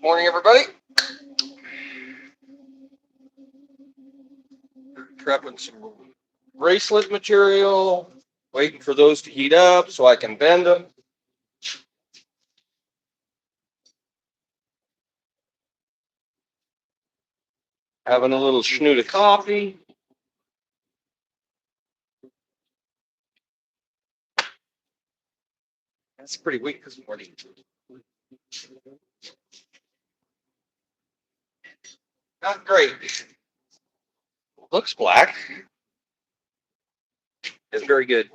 Morning, everybody. Prepping some bracelet material, waiting for those to heat up so I can bend them. Having a little schnoot of coffee. That's pretty weak this morning. Not great. Looks black. It's very good.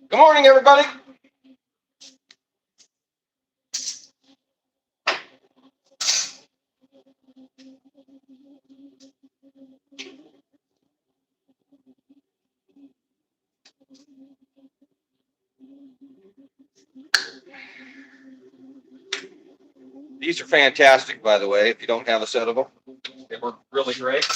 Good morning, everybody. These are fantastic, by the way, if you don't have a set of them. They work really great.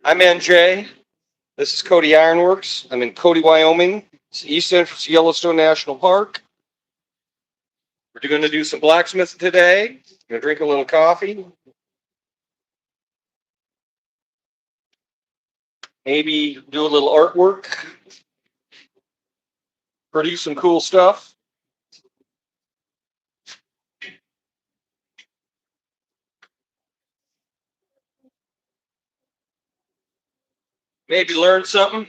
I'm NJ. This is Cody Iron Works. I'm in Cody, Wyoming. It's East Central Yellowstone National Park. We're going to do some blacksmithing today. Going to drink a little coffee. Maybe do a little artwork. Produce some cool stuff. Maybe learn something.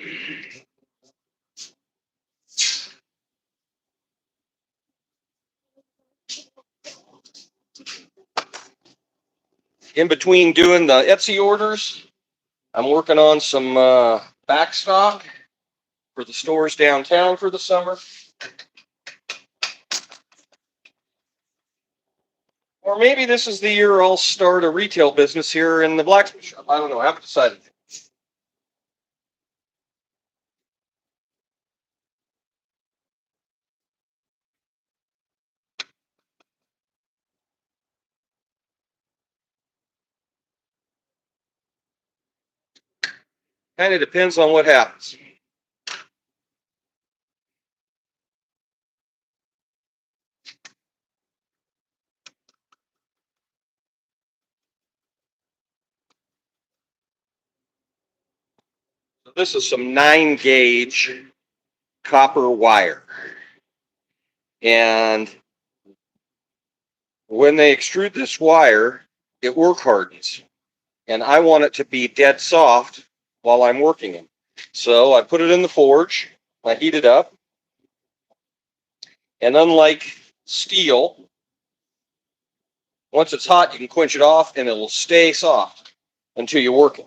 In between doing the Etsy orders, I'm working on some backstock for the stores downtown for the summer. Or maybe this is the year I'll start a retail business here in the blacksmith shop. I don't know. I haven't decided. Kind of depends on what happens. So this is some 9-gauge copper wire. And when they extrude this wire, it work hardens. And I want it to be dead soft while I'm working it. So I put it in the forge, I heat it up, and unlike steel, once it's hot, you can quench it off and it'll stay soft until you work it.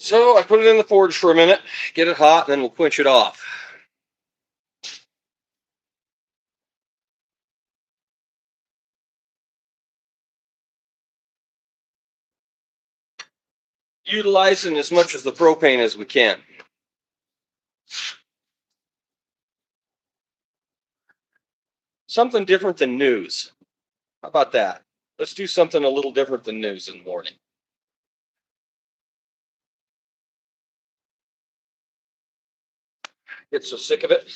So I put it in the forge for a minute, get it hot, and then we'll quench it off. Utilizing as much of the propane as we can. Something different than news. How about that? Let's do something a little different than news in the morning. Get so sick of it.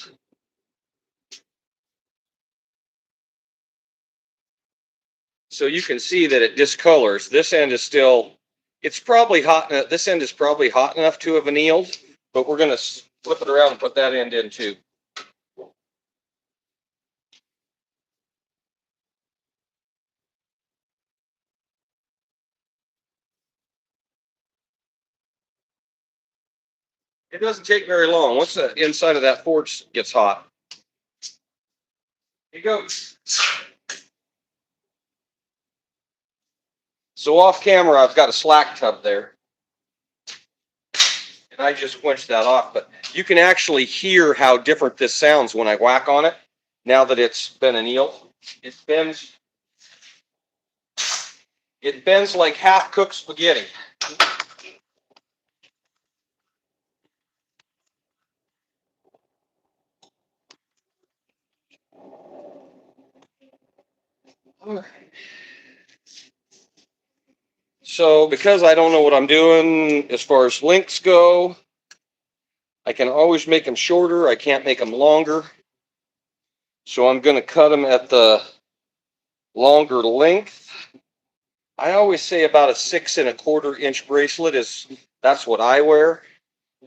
So you can see that it discolors. This end is still, it's probably hot. This end is probably hot enough to have annealed, but we're going to flip it around and put that end in too. It doesn't take very long. Once the inside of that forge gets hot. Here you go. So off camera, I've got a slack tub there. And I just quenched that off, but you can actually hear how different this sounds when I whack on it. Now that it's been annealed, it bends like half-cooked spaghetti. So because I don't know what I'm doing as far as lengths go, I can always make them shorter. I can't make them longer. So I'm going to cut them at the longer length. I always say about a 6 1/4 inch bracelet that's what I wear.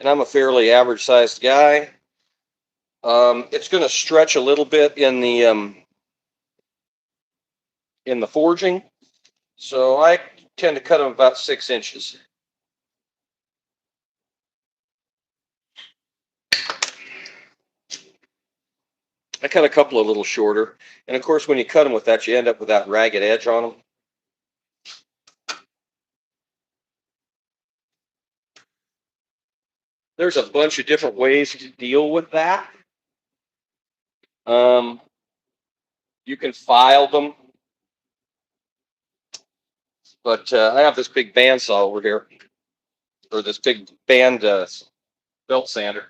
And I'm a fairly average sized guy. It's going to stretch a little bit in the forging. So I tend to cut them about 6 inches. I cut a couple a little shorter. And of course, when you cut them with that, you end up with that ragged edge on them. There's a bunch of different ways to deal with that. You can file them. But I have this big bandsaw over here, or this big band belt sander.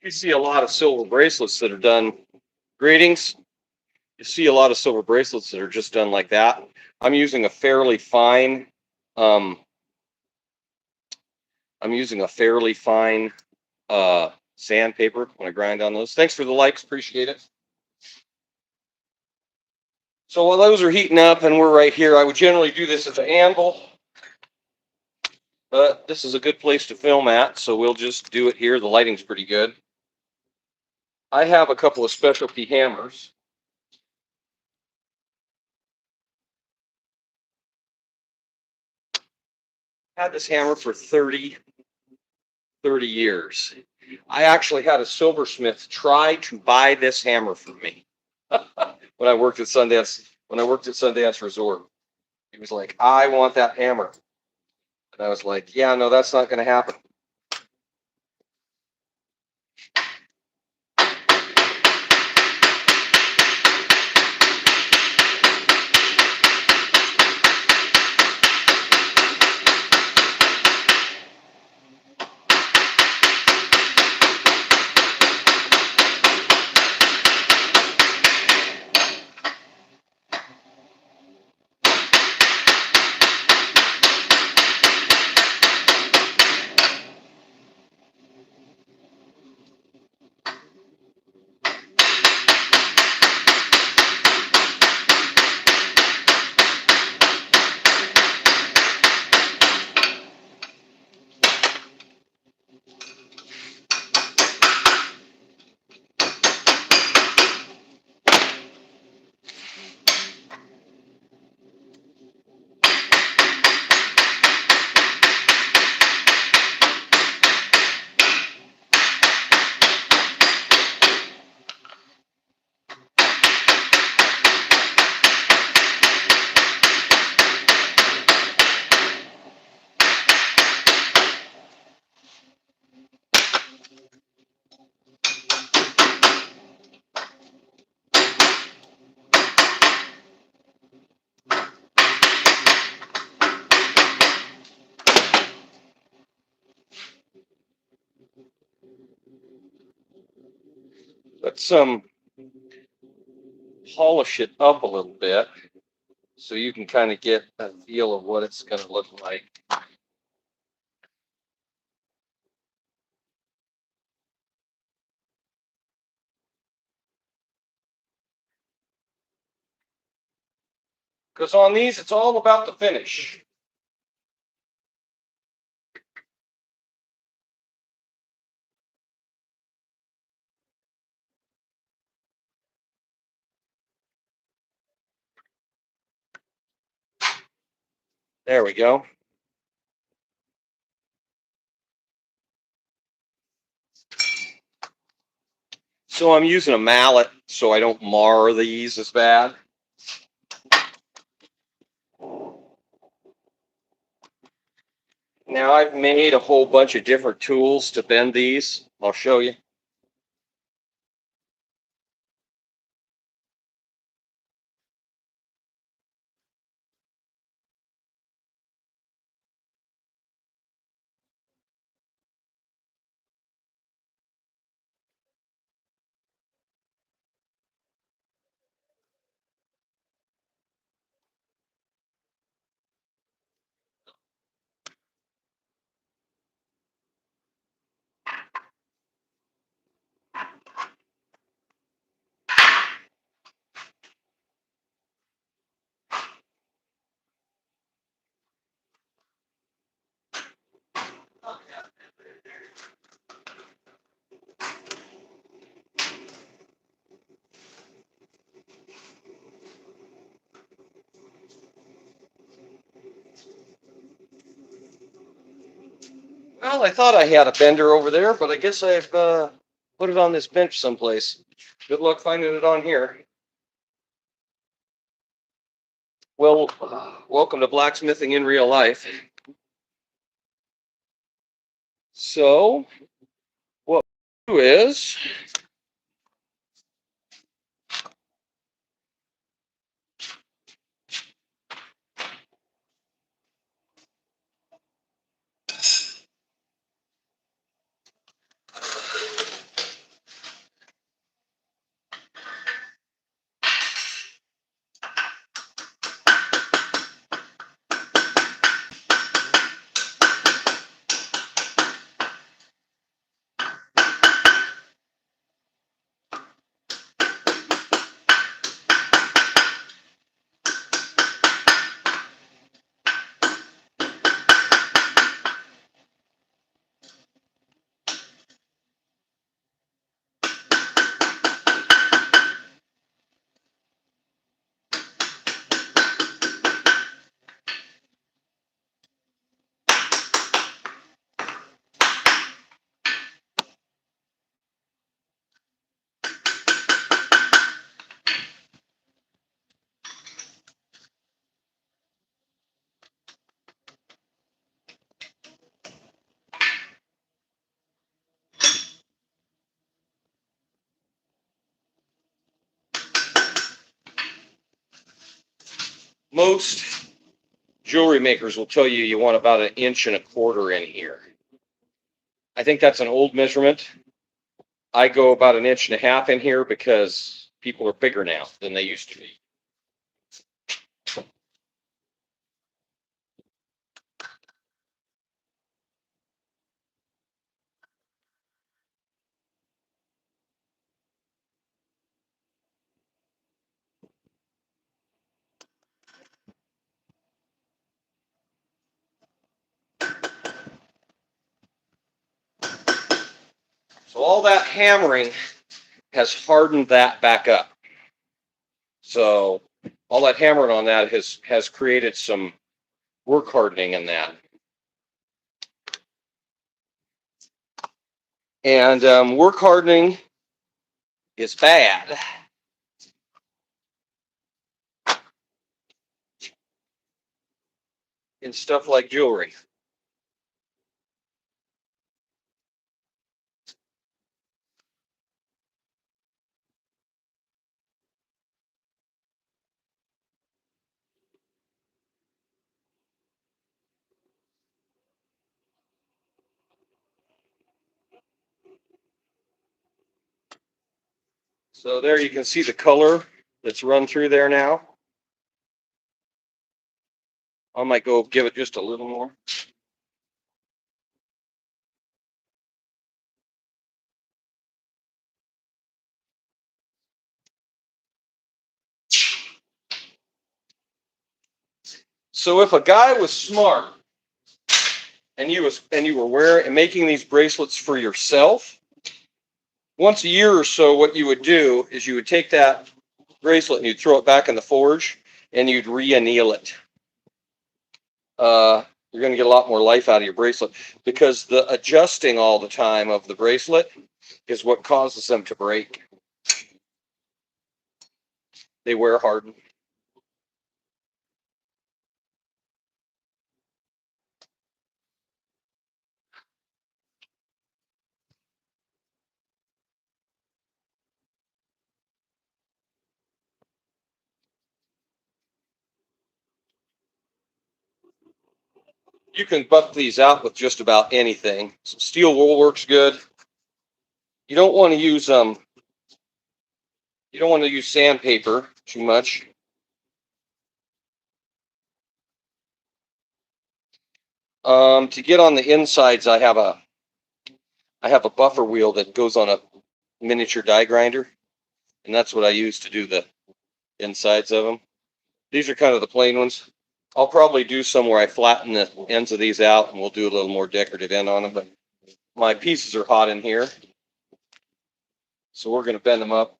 You see a lot of silver bracelets that are done. Greetings. You see a lot of silver bracelets that are just done like that. I'm using a fairly fine. I'm using a fairly fine sandpaper when I grind on those. Thanks for the likes, appreciate it. So while those are heating up and we're right here, I would generally do this at the anvil. But this is a good place to film at, so we'll just do it here. The lighting's pretty good. I have a couple of specialty hammers. Had this hammer for 30 years. I actually had a silversmith try to buy this hammer from me when I worked at Sundance. When I worked at Sundance Resort, he was like, "I want that hammer," and I was like, "Yeah, no, that's not going to happen." polish it up a little bit so you can kind of get a feel of what it's going to look like. Because on these, it's all about the finish. There we go. So I'm using a mallet so I don't mar these as bad. Now I've made a whole bunch of different tools to bend these. I'll show you. Well, I thought I had a bender over there, but I guess I've put it on this bench someplace. Good luck finding it on here. Well, welcome to blacksmithing in real life. So, what we do is most jewelry makers will tell you want about 1.25 inches in here. I think that's an old measurement. I go about 1.5 inches in here because people are bigger now than they used to be. So all that hammering has hardened that back up. So all that hammering on that has created some work hardening in that. And work hardening is bad. In stuff like jewelry. So there you can see the color that's run through there now. I might go give it just a little more. So if a guy was smart and you were wearing and making these bracelets for yourself, once a year or so, what you would do is you would take that bracelet and you'd throw it back in the forge and you'd re-anneal it. You're going to get a lot more life out of your bracelet because the adjusting all the time of the bracelet is what causes them to break. They wear hardened. You can buff these out with just about anything. Some steel wool works good. You don't want to use sandpaper too much. To get on the insides, I have a buffer wheel that goes on a miniature die grinder, and that's what I use to do the insides of them. These are kind of the plain ones. I'll probably do some where I flatten the ends of these out, and we'll do a little more decorative end on them. But my pieces are hot in here, so we're going to bend them up.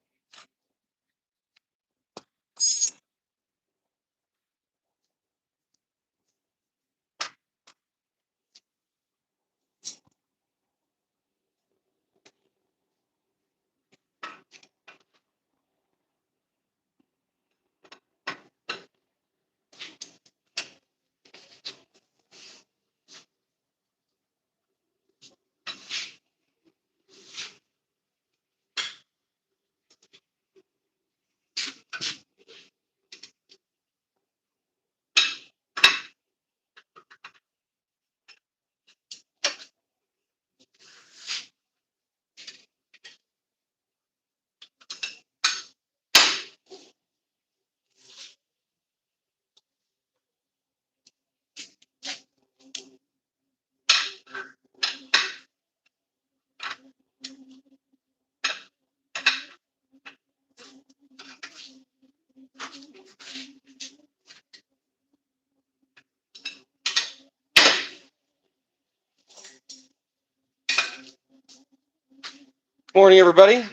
Morning, everybody.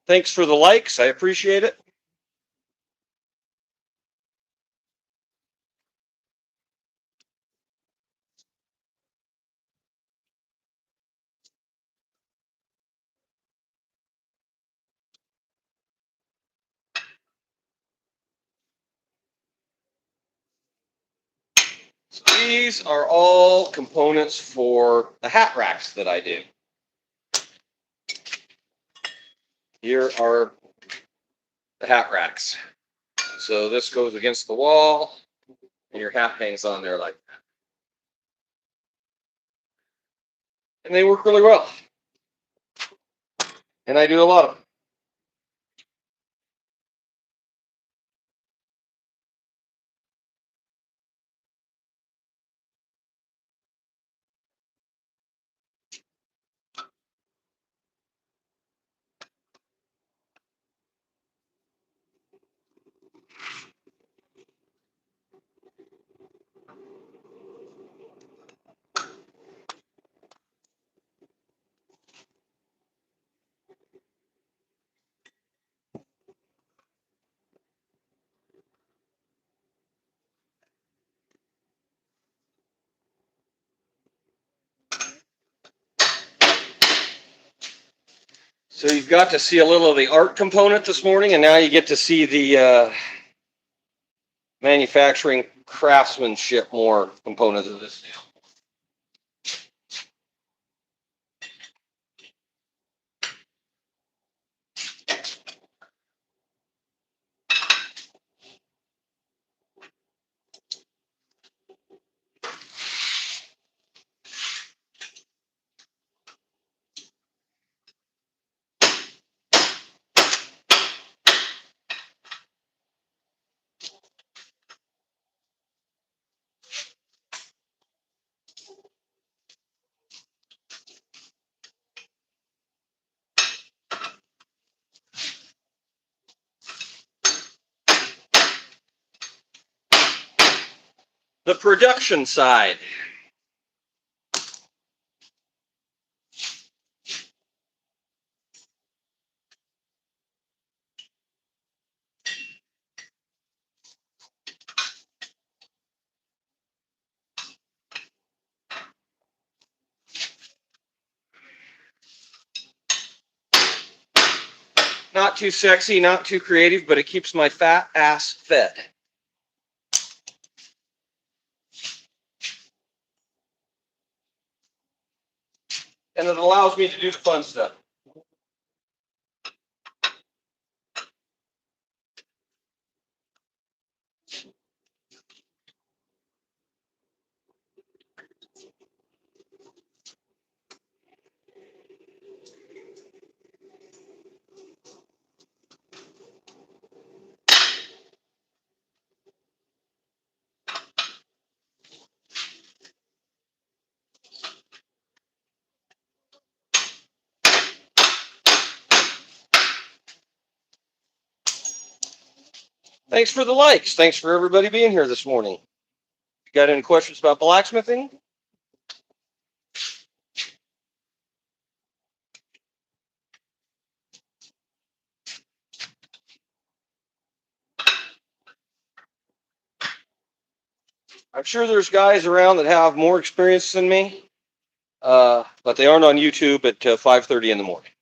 Thanks for the likes. I appreciate it. So these are all components for the hat racks that I do. Here are the hat racks. So this goes against the wall, and your hat hangs on there like that. And they work really well. And I do a lot of them. So you've got to see a little of the art component this morning, and now you get to see the manufacturing craftsmanship more component of this deal. the production side. Not too sexy, not too creative, but it keeps my fat ass fed. And it allows me to do the fun stuff. Thanks for the likes. Thanks for everybody being here this morning. Got any questions about blacksmithing? I'm sure there's guys around that have more experience than me, but they aren't on YouTube at 5:30 in the morning.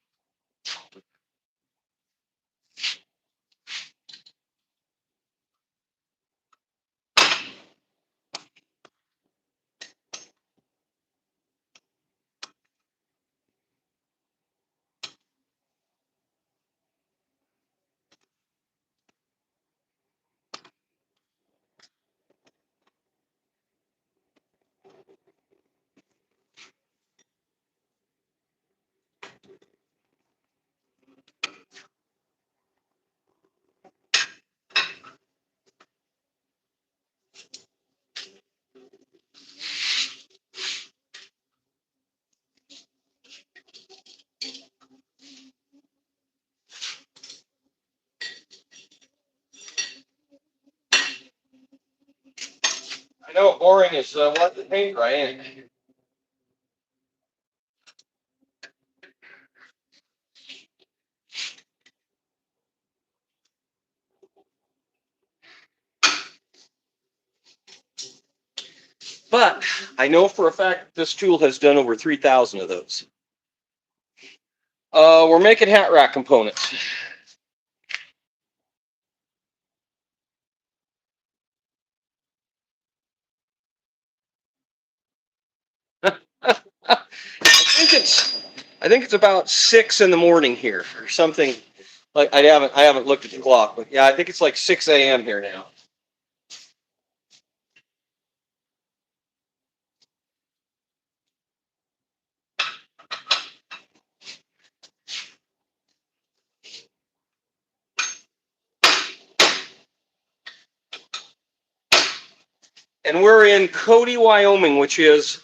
I know boring is let the paint dry, ain't it? But I know for a fact this tool has done over 3,000 of those. We're making hat rack components. I think it's about 6 in the morning here or something. Like I haven't looked at the clock, but yeah, I think it's like 6 a.m. here now. And we're in Cody, Wyoming, which is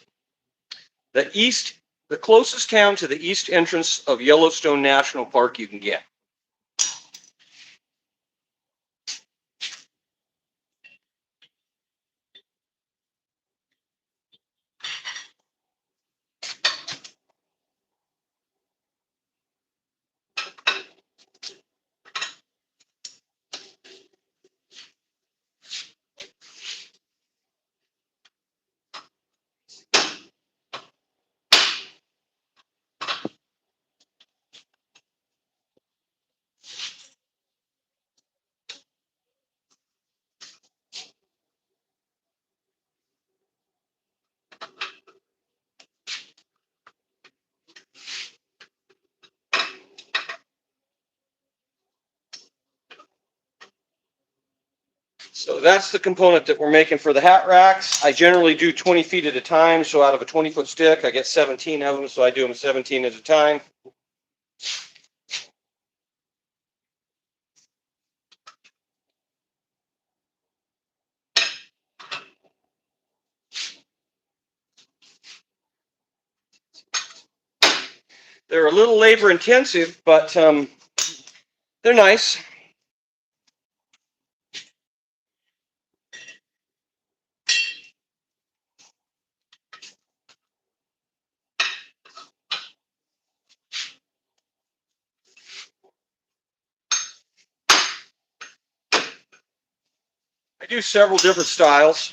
the closest town to the east entrance of Yellowstone National Park you can get. So that's the component that we're making for the hat racks. I generally do 20 feet at a time. So out of a 20-foot stick, I get 17 of them. So I do them 17 at a time. They're a little labor intensive, but they're nice. do several different styles.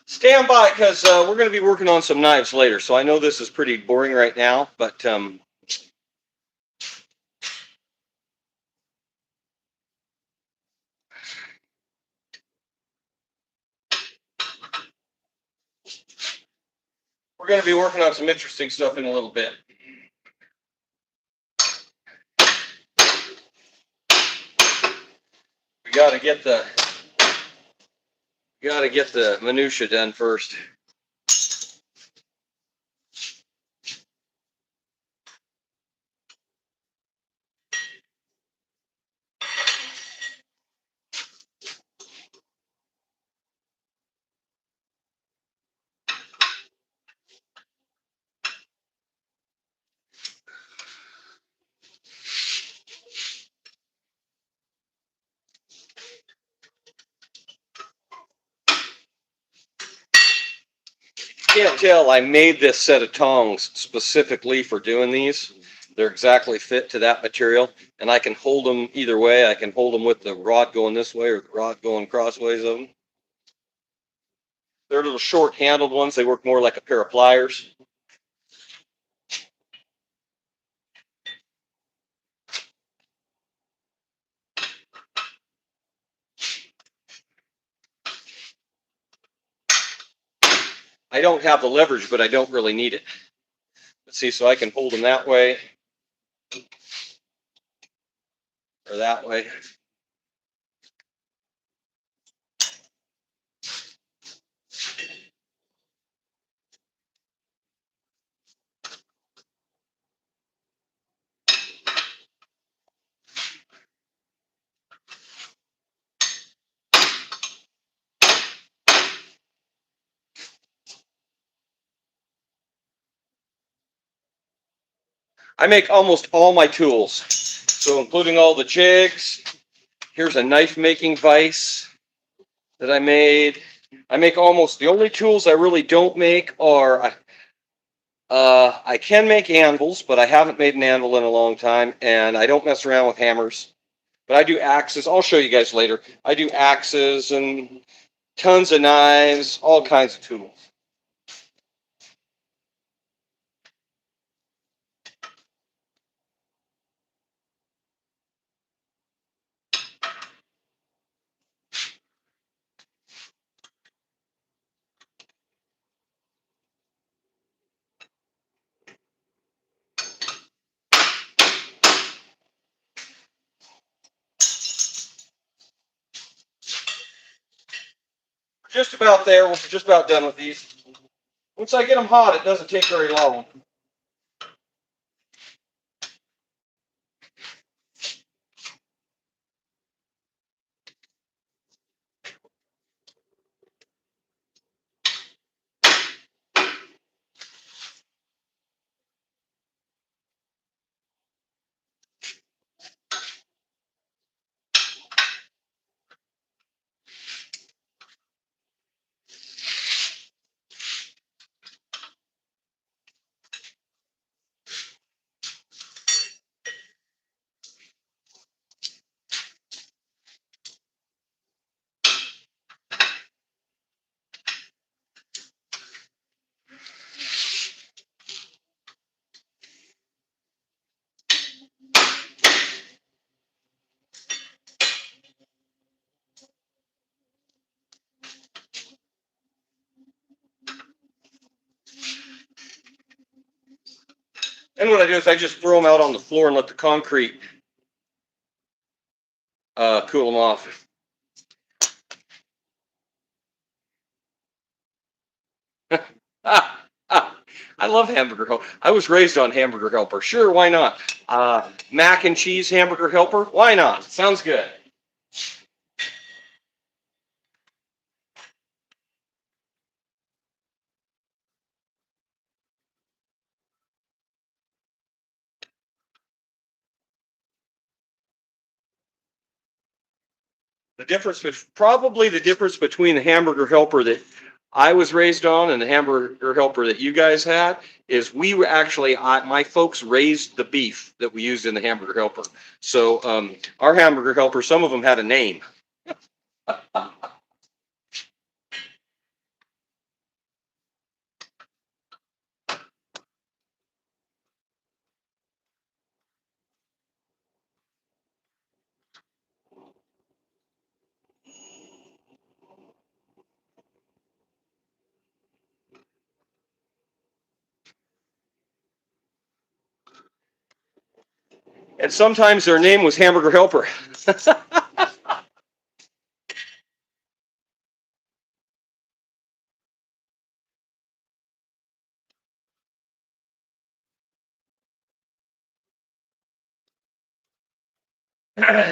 Stand by, because we're going to be working on some knives later. So I know this is pretty boring right now, but we're going to be working on some interesting stuff in a little bit. We got to get the minutia done first. Can't tell, I made this set of tongs specifically for doing these. They're exactly fit to that material, and I can hold them either way. I can hold them with the rod going this way or the rod going crossways of them. They're little short handled ones. They work more like a pair of pliers. I don't have the leverage, but I don't really need it. Let's see, so I can hold them that way or that way. I make almost all my tools, so including all the jigs. Here's a knife making vise that I made. I make almost, the only tools I really don't make are, I can make anvils, but I haven't made an anvil in a long time, and I don't mess around with hammers. But I do axes. I'll show you guys later. I do axes and tons of knives, all kinds of tools. Just about there. We're just about done with these. Once I get them hot, it doesn't take very long. And what I do is I just throw them out on the floor and let the concrete cool them off. I love hamburger helper. I was raised on hamburger helper. Sure, why not? Mac and cheese hamburger helper. Why not? Sounds good. Probably the difference between the hamburger helper that I was raised on and the hamburger helper that you guys had is we were actually, my folks raised the beef that we used in the hamburger helper. So our hamburger helper, some of them had a name. And sometimes their name was hamburger helper.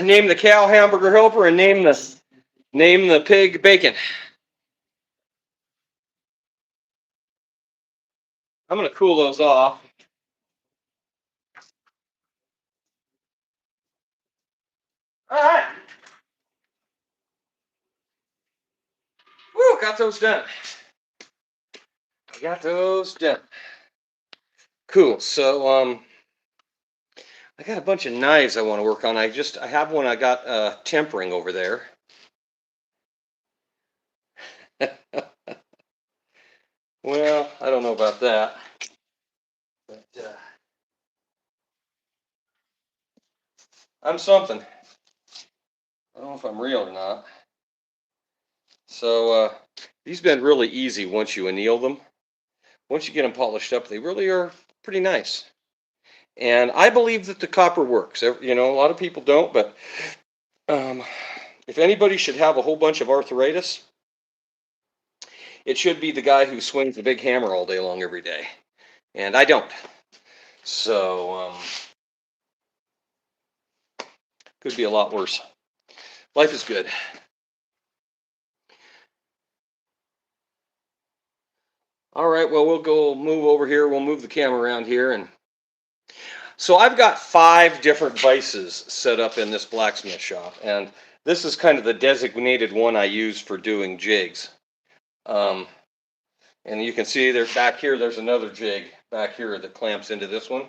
Name the cow hamburger helper and name the pig bacon. I'm going to cool those off. All right. Woo, got those done. Got those done. Cool. So I got a bunch of knives I want to work on. I have one I got tempering over there. Well, I don't know about that. But I'm something. I don't know if I'm real or not. So these been really easy once you anneal them. Once you get them polished up, they really are pretty nice. And I believe that the copper works. You know, a lot of people don't, but if anybody should have a whole bunch of arthritis, it should be the guy who swings a big hammer all day long every day. And I don't. So could be a lot worse. Life is good. All right, well, we'll go move over here. We'll move the camera around here. And so I've got 5 different vices set up in this blacksmith shop. And this is kind of the designated one I use for doing jigs. And you can see there back here, there's another jig back here that clamps into this one.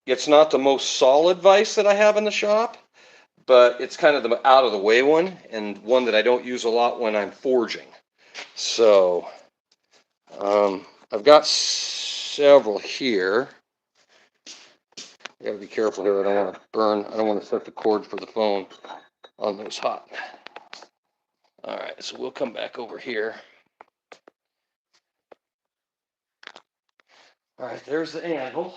It's not the most solid vise that I have in the shop, but it's kind of the out of the way one and one that I don't use a lot when I'm forging. So I've got several here. I gotta be careful here. I don't want to burn. I don't want to set the cord for the phone on those hot. All right, so we'll come back over here. All right, there's the anvil.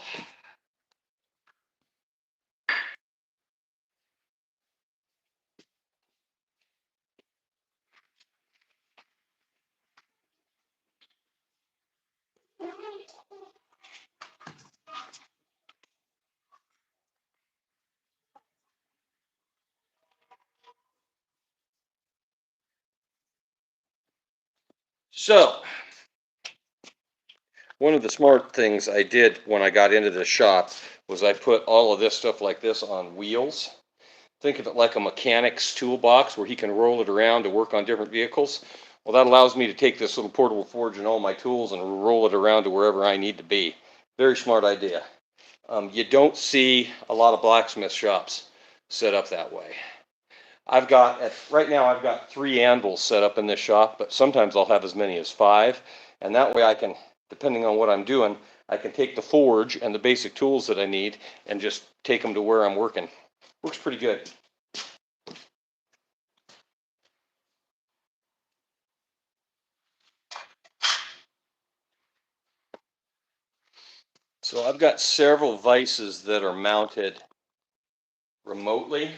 So, one of the smart things I did when I got into the shop was I put all of this stuff like this on wheels. Think of it like a mechanic's toolbox where he can roll it around to work on different vehicles. Well, that allows me to take this little portable forge and all my tools and roll it around to wherever I need to be. Very smart idea. You don't see a lot of blacksmith shops set up that way. Right now I've got 3 anvils set up in this shop, but sometimes I'll have as many as 5. And that way I can, depending on what I'm doing, I can take the forge and the basic tools that I need and just take them to where I'm working. Works pretty good. So I've got several vices that are mounted remotely.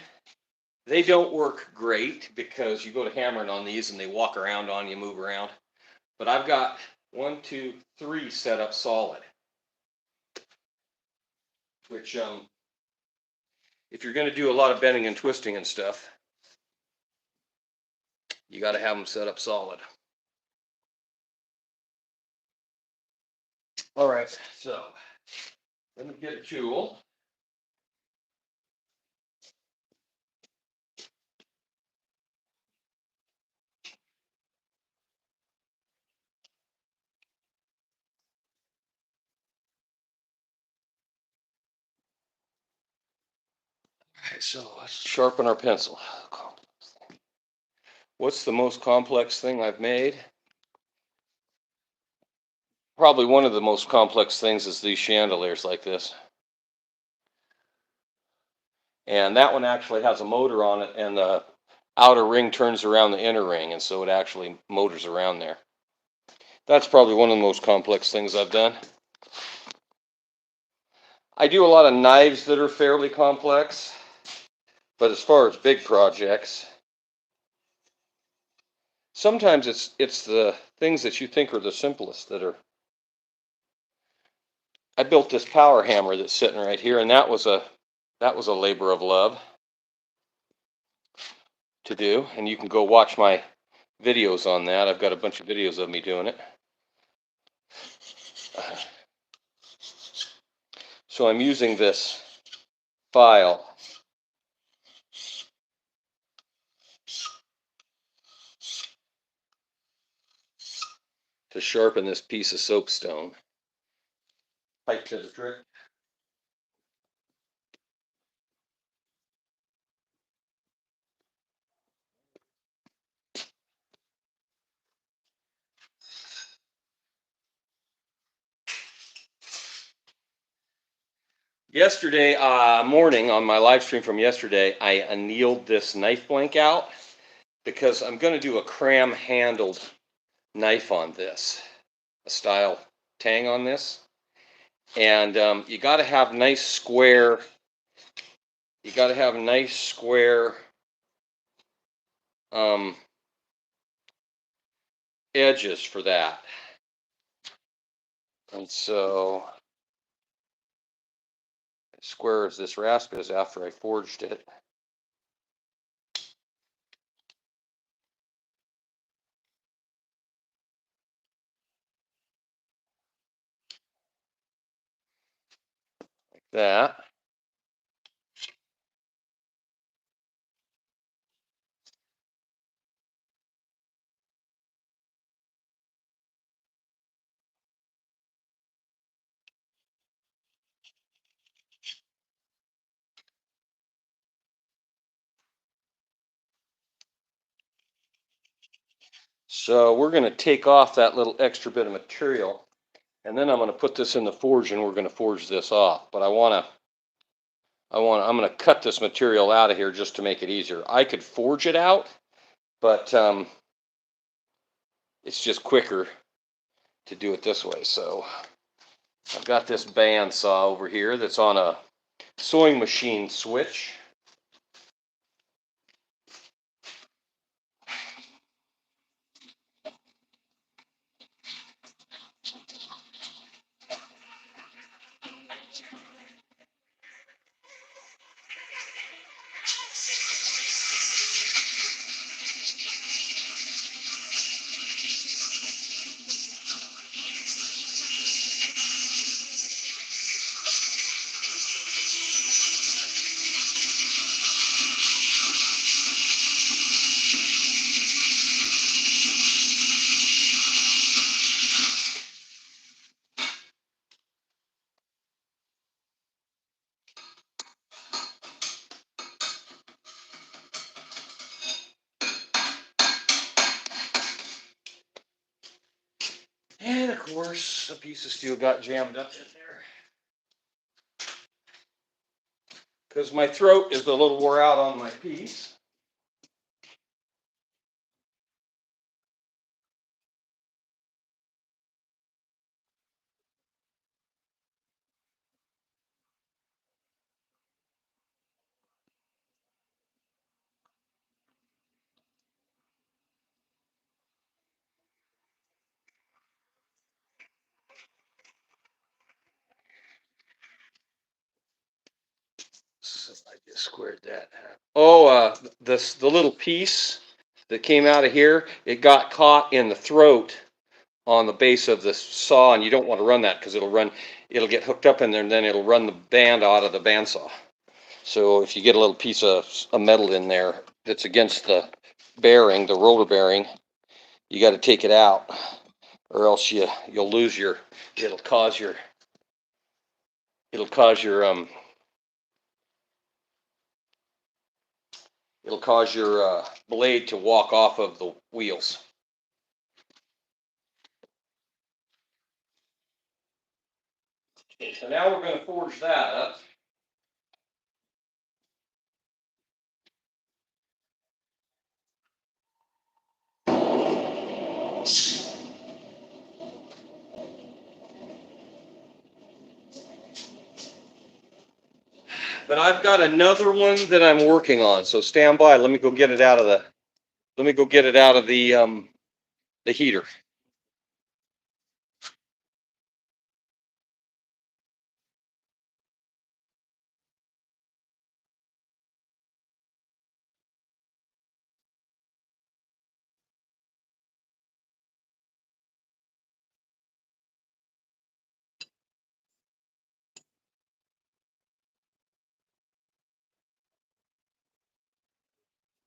They don't work great because you go to hammering on these and they walk around on you, move around. But I've got 1, 2, 3 set up solid, which if you're going to do a lot of bending and twisting and stuff, you got to have them set up solid. All right, so let me get a tool. Okay, so let's sharpen our pencil. What's the most complex thing I've made? Probably one of the most complex things is these chandeliers like this. And that one actually has a motor on it, and the outer ring turns around the inner ring, and so it actually motors around there. That's probably one of the most complex things I've done. I do a lot of knives that are fairly complex, but as far as big projects, sometimes it's the things that you think are the simplest that are. I built this power hammer that's sitting right here, and that was a labor of love to do, and you can go watch my videos on that. I've got a bunch of videos of me doing it. So I'm using this file to sharpen this piece of soapstone. Pipe to the trick. Yesterday morning on my live stream from yesterday, I annealed this knife blank out because I'm going to do a cram handled knife on this, a style tang on this. And you got to have nice square, edges for that. And so as square as this rasp is after I forged it. Like that. So we're going to take off that little extra bit of material, and then I'm going to put this in the forge, and we're going to forge this off. But I'm going to cut this material out of here just to make it easier. I could forge it out, but it's just quicker to do it this way. So I've got this bandsaw over here that's on a sewing machine switch. And of course, a piece of steel got jammed up in there. Because my throat is a little wore out on my piece. Just squared that. Oh, the little piece that came out of here, it got caught in the throat on the base of the saw, and you don't want to run that because it'll get hooked up in there, and then it'll run the band out of the bandsaw. So if you get a little piece of metal in there that's against the bearing, the roller bearing, you got to take it out, or else you'll lose your. It'll cause your It'll cause your blade to walk off of the wheels. Okay, so now we're going to forge that up. But I've got another one that I'm working on, so stand by. Let me go get it out of the. Let me go get it out of the heater.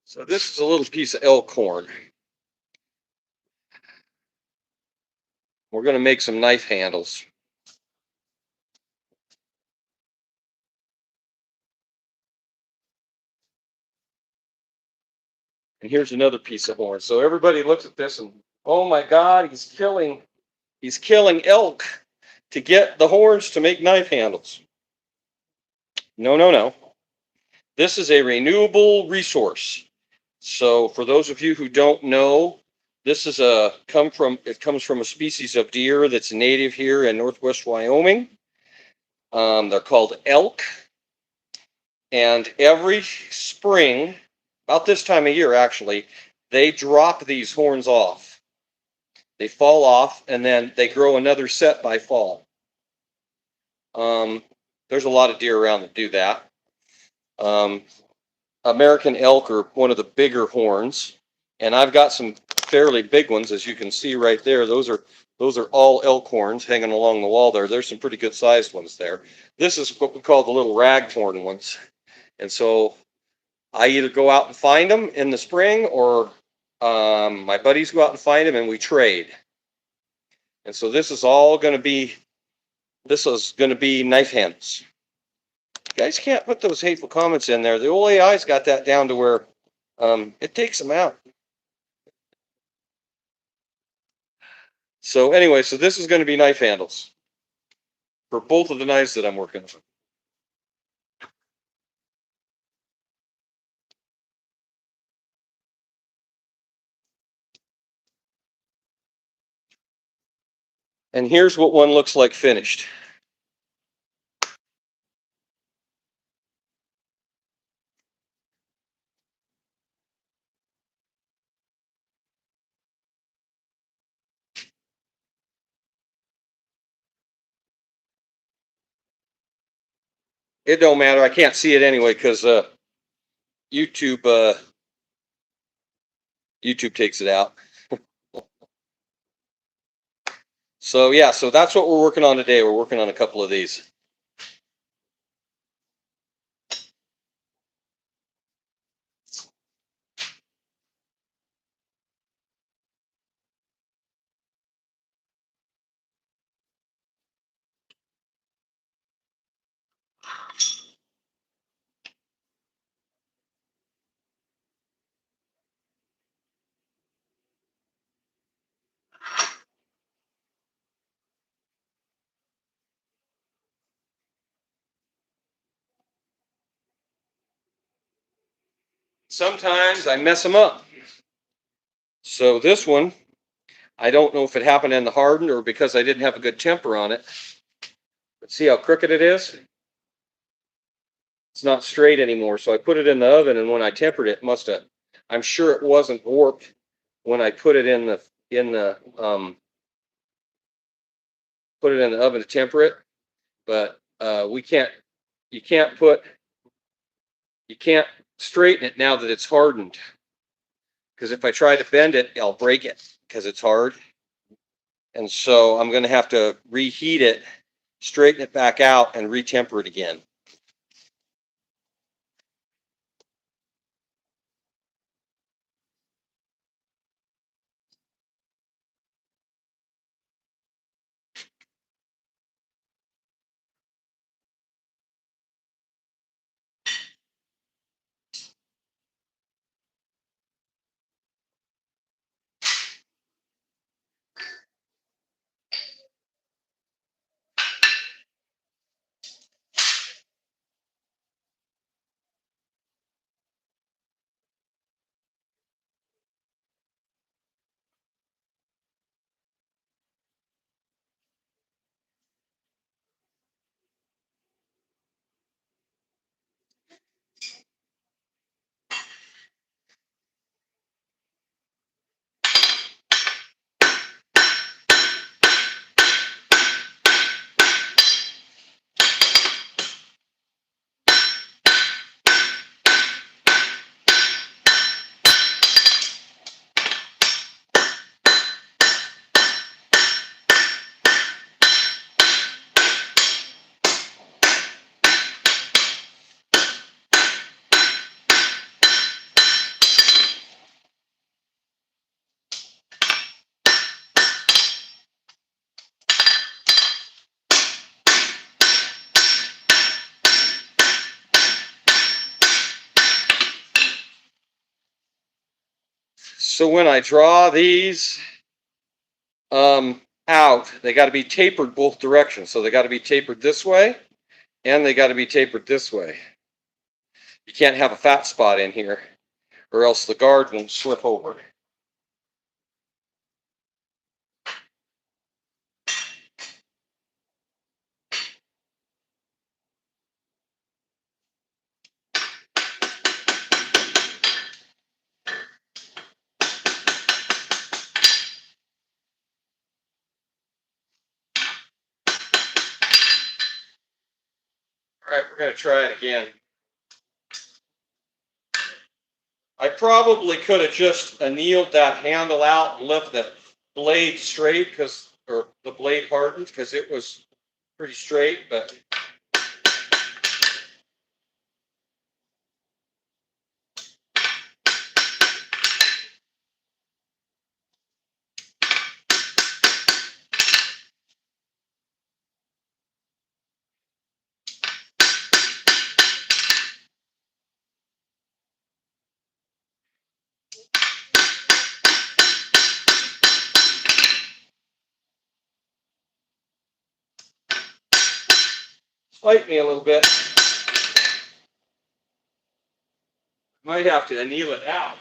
So this is a little piece of elk horn. We're going to make some knife handles. And here's another piece of horn. So everybody looks at this and, oh my God, he's killing elk to get the horns to make knife handles. No, no, no. This is a renewable resource. So for those of you who don't know, this is it comes from a species of deer that's native here in Northwest Wyoming. They're called elk. And every spring, about this time of year actually, they drop these horns off. They fall off and then they grow another set by fall. There's a lot of deer around that do that. American elk are one of the bigger horns, and I've got some fairly big ones, as you can see right there. Those are all elk horns hanging along the wall there. There's some pretty good sized ones there. This is what we call the little raghorn ones. And so I either go out and find them in the spring, or my buddies go out and find them, and we trade. And so this is going to be knife handles. You guys can't put those hateful comments in there. The old AI's got that down to where it takes them out. So anyway, so this is going to be knife handles for both of the knives that I'm working on. And here's what one looks like finished. It don't matter. I can't see it anyway because YouTube takes it out. So yeah, so that's what we're working on today. We're working on a couple of these. Sometimes I mess them up. So this one, I don't know if it happened in the hardened or because I didn't have a good temper on it. But see how crooked it is? It's not straight anymore. So I put it in the oven, and when I tempered it, I'm sure it wasn't warped when I put it in the oven to temper it. But you can't put You can't straighten it now that it's hardened, because if I try to bend it, I'll break it because it's hard. And so I'm going to have to reheat it, straighten it back out, and retemper it again. So when I draw these out, they got to be tapered both directions. So they got to be tapered this way, and they got to be tapered this way. You can't have a fat spot in here, or else the guard won't slip over. All right, we're going to try it again. I probably could have just annealed that handle out and left the blade straight, or the blade hardened, because it was pretty straight, but fight me a little bit. Might have to anneal it out.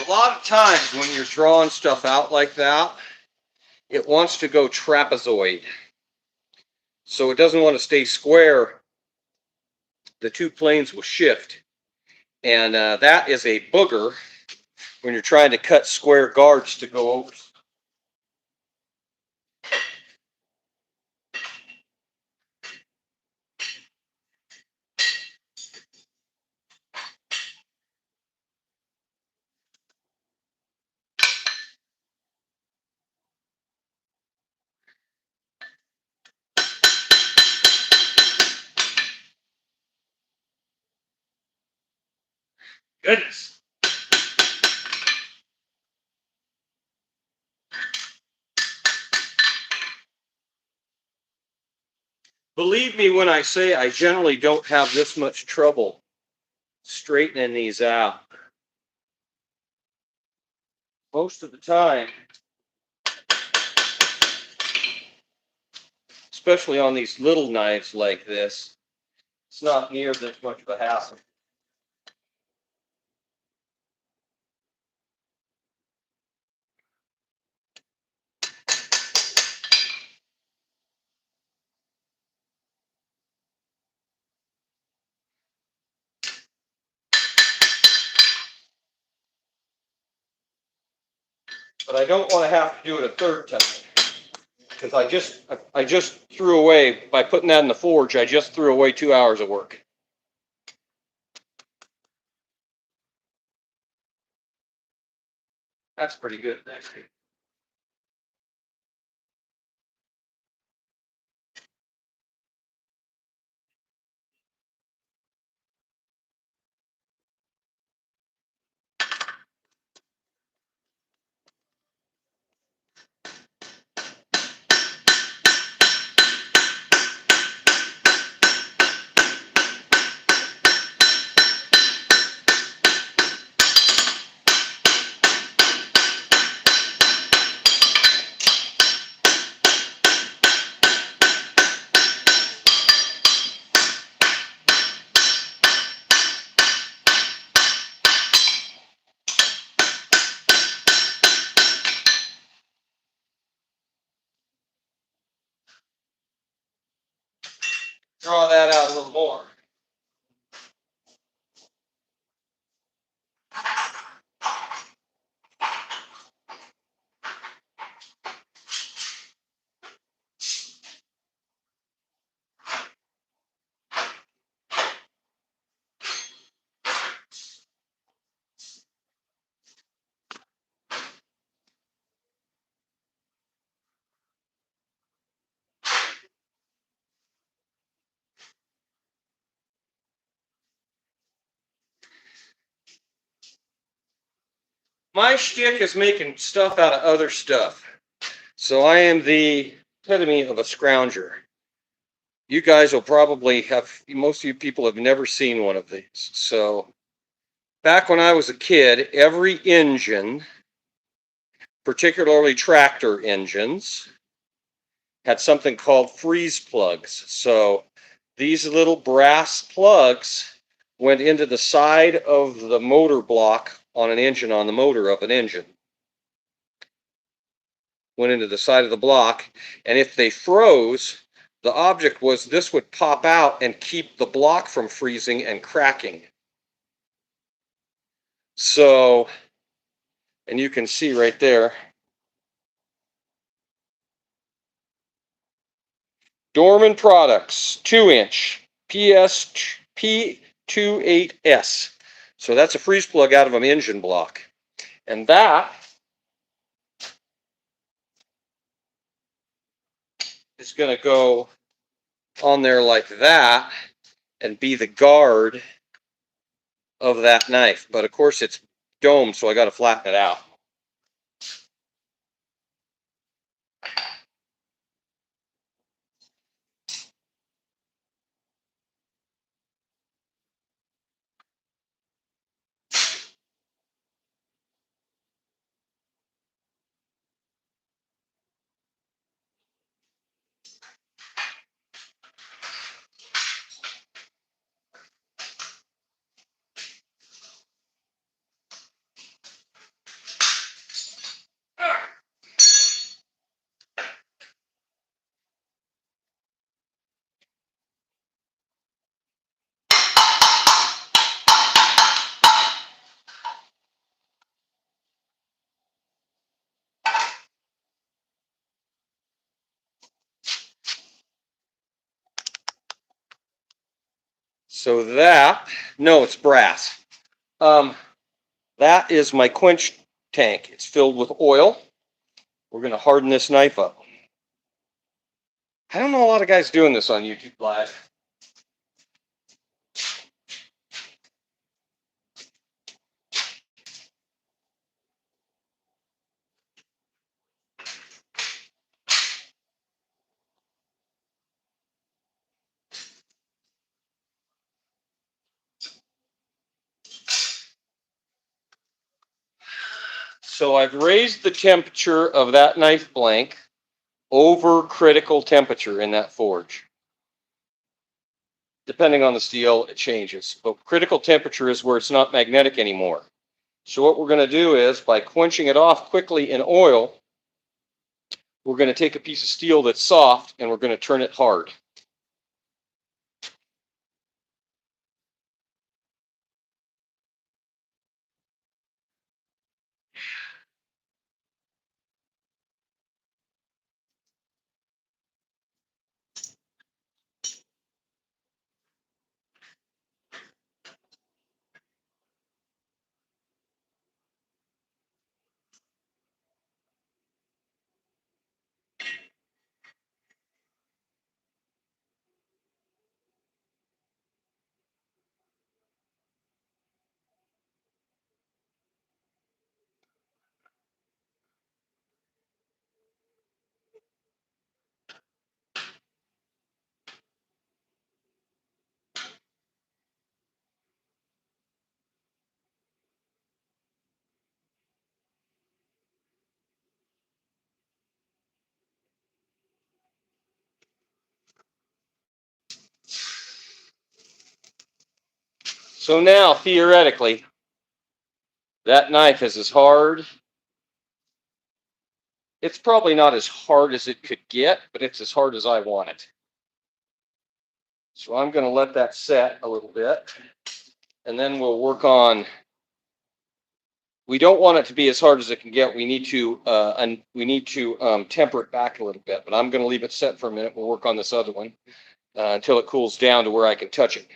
A lot of times when you're drawing stuff out like that, it wants to go trapezoid. So it doesn't want to stay square. The two planes will shift. And that is a booger when you're trying to cut square guards to go over. Goodness. Believe me when I say I generally don't have this much trouble straightening these out. Most of the time, especially on these little knives like this, It's not near this much of a hassle. But I don't want to have to do it a third time, because I just threw away, by putting that in the forge, I just threw away 2 hours of work. That's pretty good, actually. Draw that out a little more. My shtick is making stuff out of other stuff. So I am the epitome of a scrounger. You guys will probably have, most of you people have never seen one of these. So back when I was a kid, every engine, particularly tractor engines, had something called freeze plugs. So these little brass plugs went into the side of the motor block on an engine, on the motor of an engine. Went into the side of the block, and if they froze, the object was this would pop out and keep the block from freezing and cracking. So, and you can see right there, Dorman Products 2-inch P28S. So that's a freeze plug out of an engine block. And that is going to go on there like that and be the guard of that knife. But of course it's domed, so I got to flatten it out. So that, no, it's brass. That is my quench tank. It's filled with oil. We're going to harden this knife up. I don't know a lot of guys doing this on YouTube Live. So I've raised the temperature of that knife blank over critical temperature in that forge. Depending on the steel, it changes. But critical temperature is where it's not magnetic anymore. So what we're going to do is, by quenching it off quickly in oil, we're going to take a piece of steel that's soft and we're going to turn it hard. So now, theoretically, that knife is as hard. It's probably not as hard as it could get, but it's as hard as I want it. So I'm going to let that set a little bit, and then we'll work on. We don't want it to be as hard as it can get. We need to temper it back a little bit. But I'm going to leave it set for a minute. We'll work on this other one until it cools down to where I can touch it.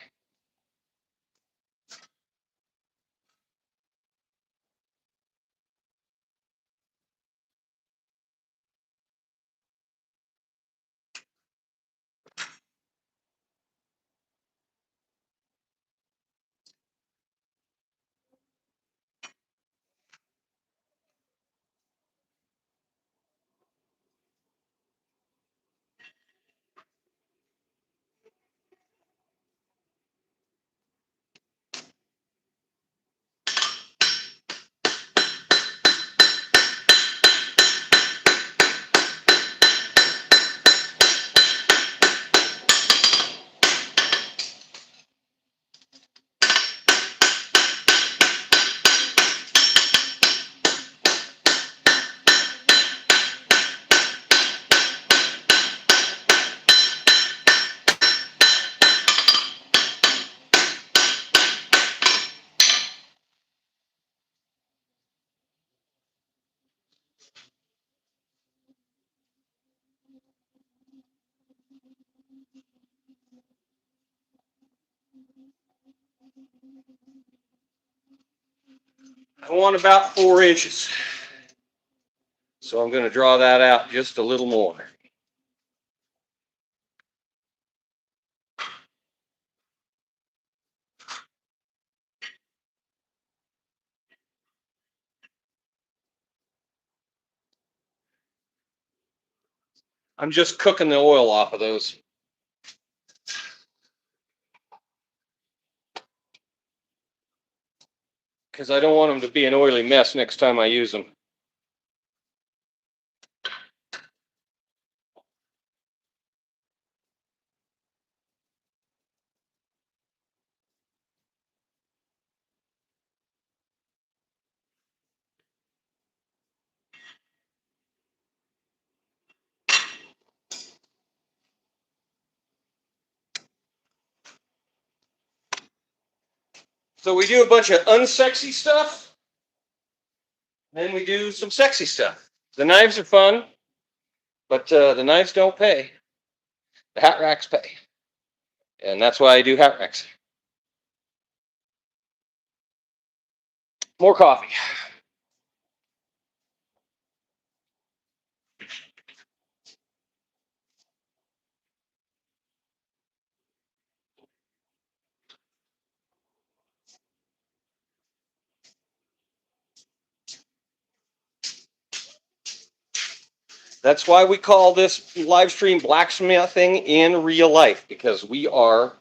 I want about 4 inches. So I'm going to draw that out just a little more. I'm just cooking the oil off of those. Because I don't want them to be an oily mess next time I use them. So we do a bunch of unsexy stuff, then we do some sexy stuff. The knives are fun, but the knives don't pay. The hat racks pay. And that's why I do hat racks. More coffee. That's why we call this live stream blacksmithing in real life, because we are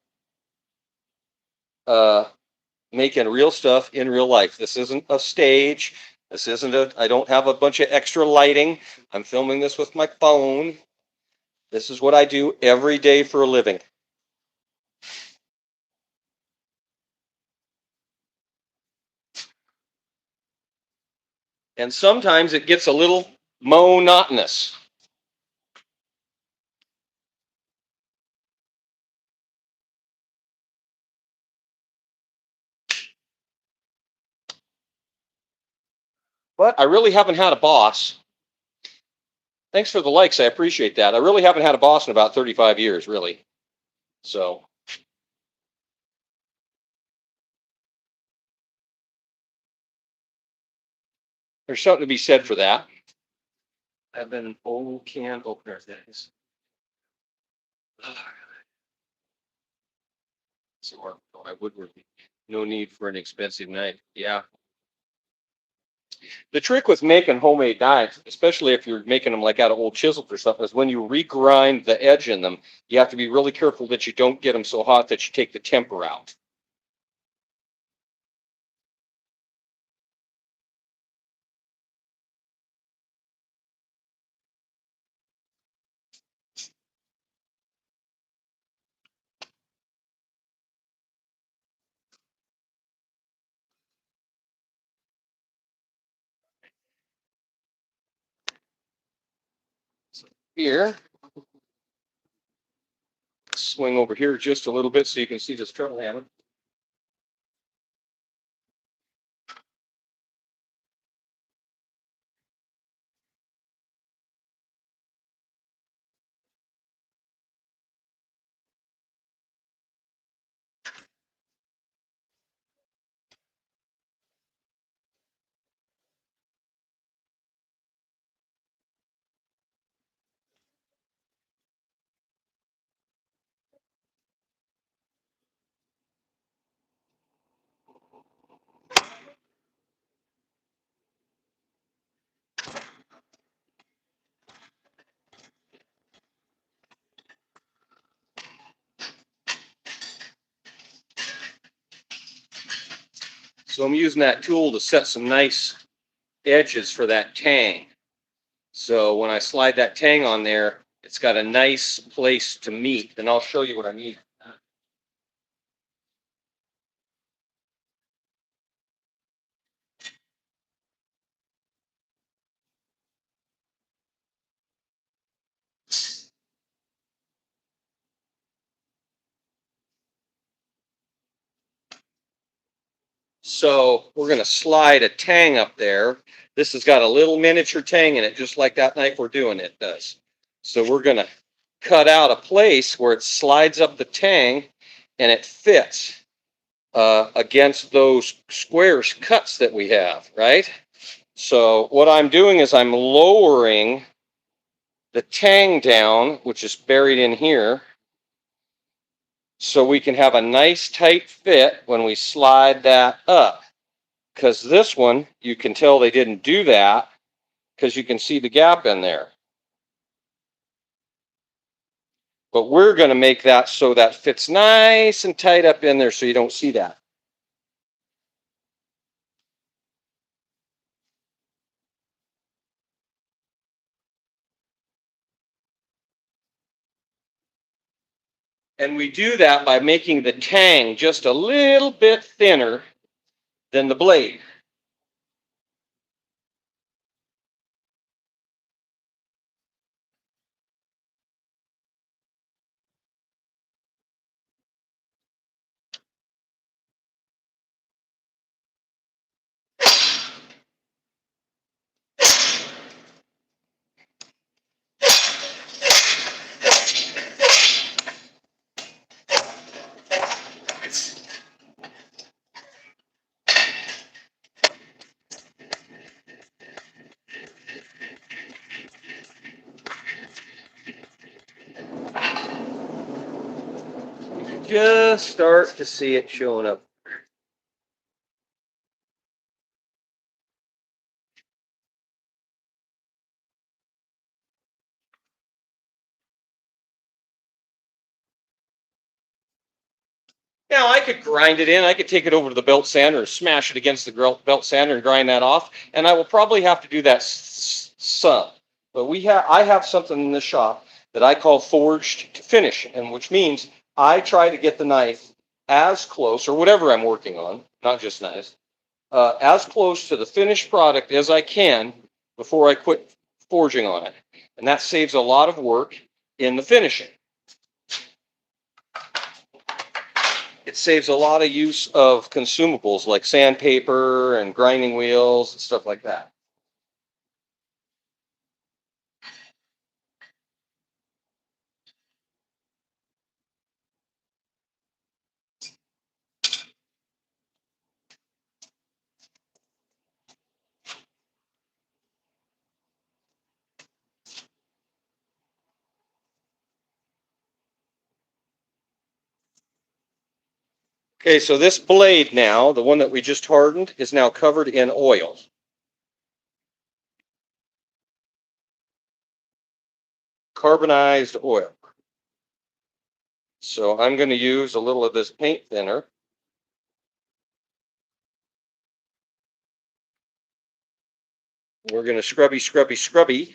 making real stuff in real life. This isn't a stage. This isn't I don't have a bunch of extra lighting. I'm filming this with my phone. This is what I do every day for a living. And sometimes it gets a little monotonous. But I really haven't had a boss. Thanks for the likes. I appreciate that. I really haven't had a boss in about 35 years, really. So there's something to be said for that. I've been an old can opener days. So I would work. No need for an expensive knife. Yeah. The trick with making homemade knives, especially if you're making them like out of old chisels or something, is when you regrind the edge in them, you have to be really careful that you don't get them so hot that you take the temper out. So here, swing over here just a little bit so you can see this treble hammer. So I'm using that tool to set some nice edges for that tang. So when I slide that tang on there, it's got a nice place to meet. And I'll show you what I mean. So we're going to slide a tang up there. This has got a little miniature tang in it, just like that knife we're doing it does. So we're going to cut out a place where it slides up the tang and it fits against those square cuts that we have, right? So what I'm doing is I'm lowering the tang down, which is buried in here, so we can have a nice tight fit when we slide that up. Because this one, you can tell they didn't do that because you can see the gap in there. But we're going to make that so that fits nice and tight up in there so you don't see that. And we do that by making the tang just a little bit thinner than the blade. Just start to see it showing up. Now I could grind it in. I could take it over to the belt sander and smash it against the belt sander and grind that off. And I will probably have to do that some. But I have something in the shop that I call forged to finish, and which means I try to get the knife as close, or whatever I'm working on, not just knives, as close to the finished product as I can before I quit forging on it. And that saves a lot of work in the finishing. It saves a lot of use of consumables like sandpaper and grinding wheels and stuff like that. Okay, so this blade now, the one that we just hardened, is now covered in oil. Carbonized oil. So I'm going to use a little of this paint thinner. We're going to scrubby, scrubby, scrubby.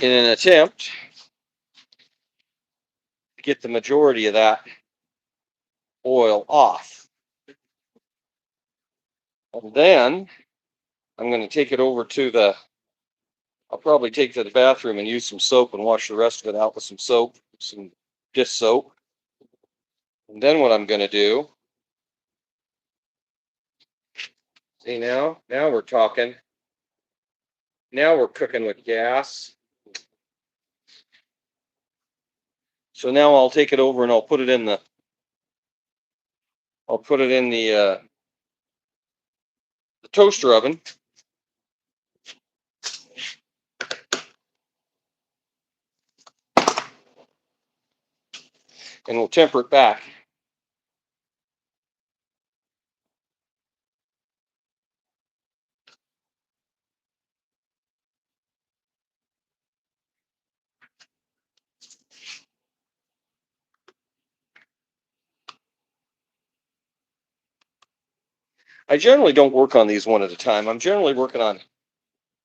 In an attempt to get the majority of that oil off. And then I'm going to take it over to the, I'll probably take it to the bathroom and use some soap and wash the rest of it out with some soap, some dish soap. And then what I'm going to do, see now we're talking. Now we're cooking with gas. So now I'll take it over and I'll put it in the, the toaster oven. And we'll temper it back. I generally don't work on these one at a time. I'm generally working on,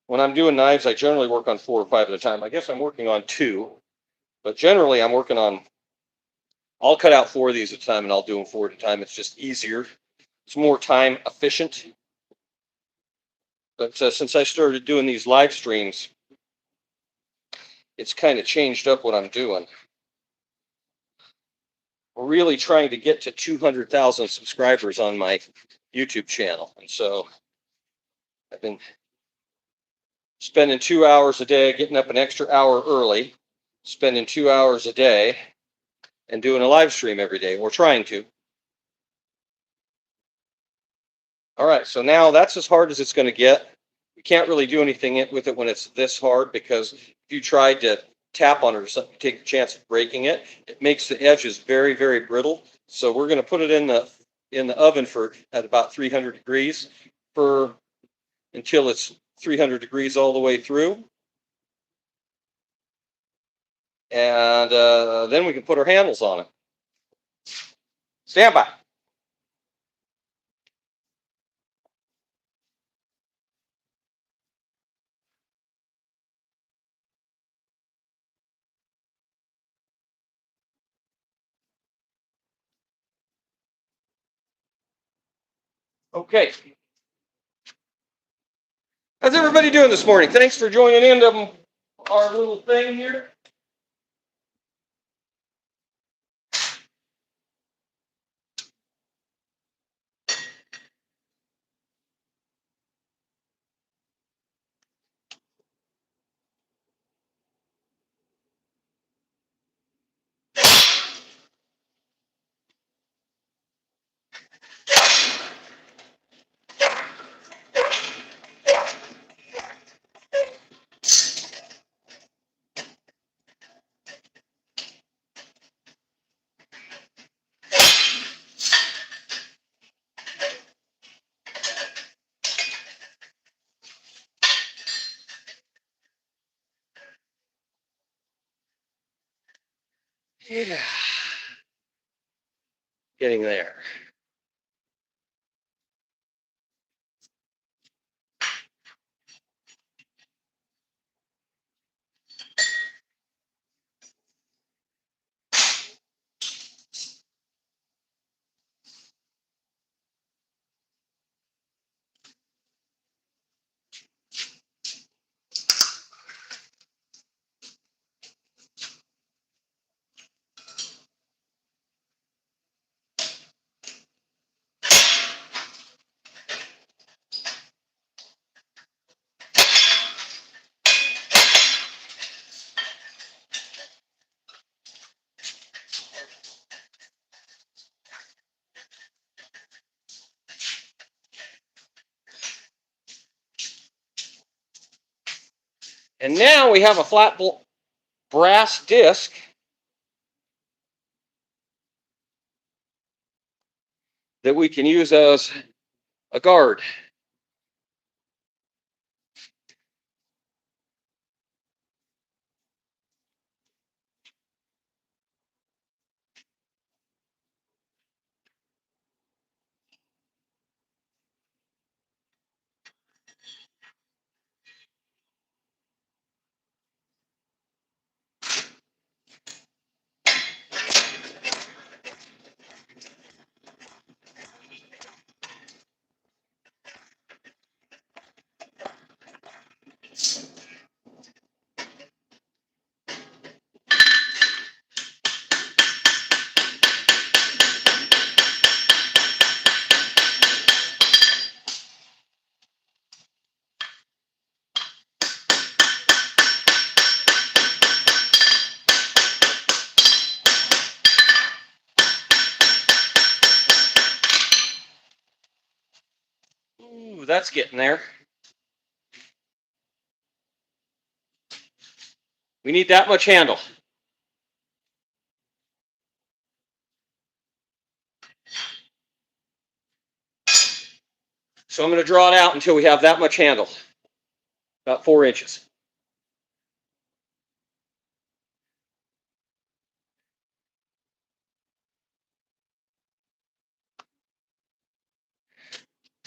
when I'm doing knives, I generally work on 4 or 5 at a time. I guess I'm working on 2, but generally I'm working on, I'll cut out 4 of these at a time and I'll do them 4 at a time. It's just easier. It's more time efficient. But since I started doing these live streams, it's kind of changed up what I'm doing. We're really trying to get to 200,000 subscribers on my YouTube channel. And so I've been spending 2 hours a day, getting up an extra hour early, spending 2 hours a day, and doing a live stream every day. We're trying to. All right, so now that's as hard as it's going to get. You can't really do anything with it when it's this hard, because if you tried to tap on it or something, you take a chance of breaking it. It makes the edges very, very brittle. So we're going to put it in the oven for at about 300 degrees for until it's 300 degrees all the way through. And then we can put our handles on it. Stand by. Okay. How's everybody doing this morning? Thanks for joining in our little thing here. Yeah. Getting there. And now we have a flat brass disc that we can use as a guard. Ooh, that's getting there. We need that much handle. So I'm going to draw it out until we have that much handle, about 4 inches.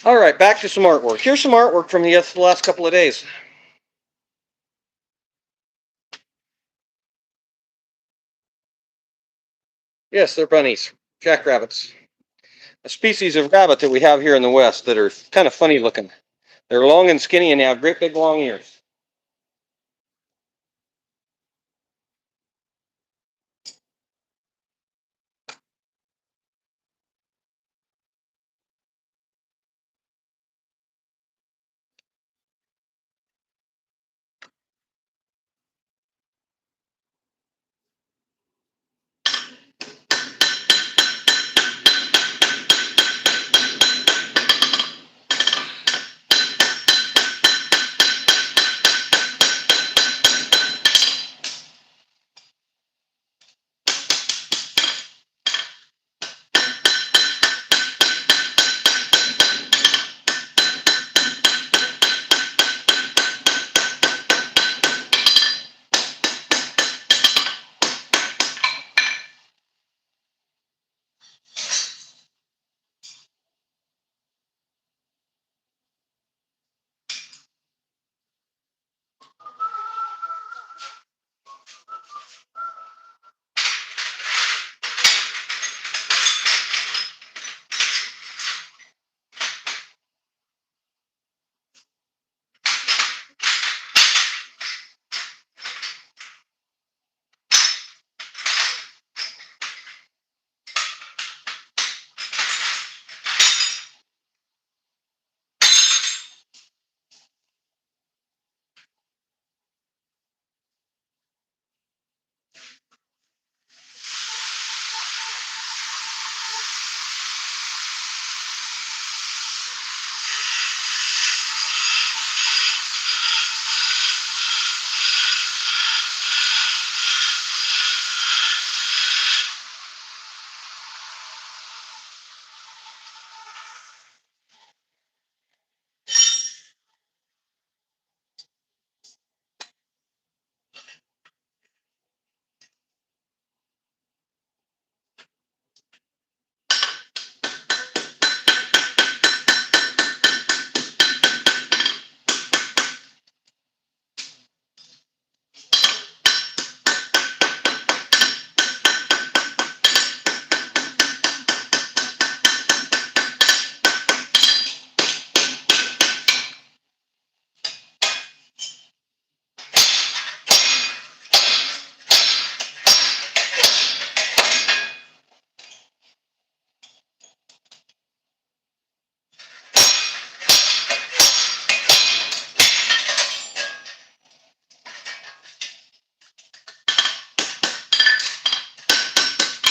All right, back to some artwork. Here's some artwork from the last couple of days. Yes, they're bunnies, jackrabbits. A species of rabbit that we have here in the West that are kind of funny looking. They're long and skinny and they have great big long ears.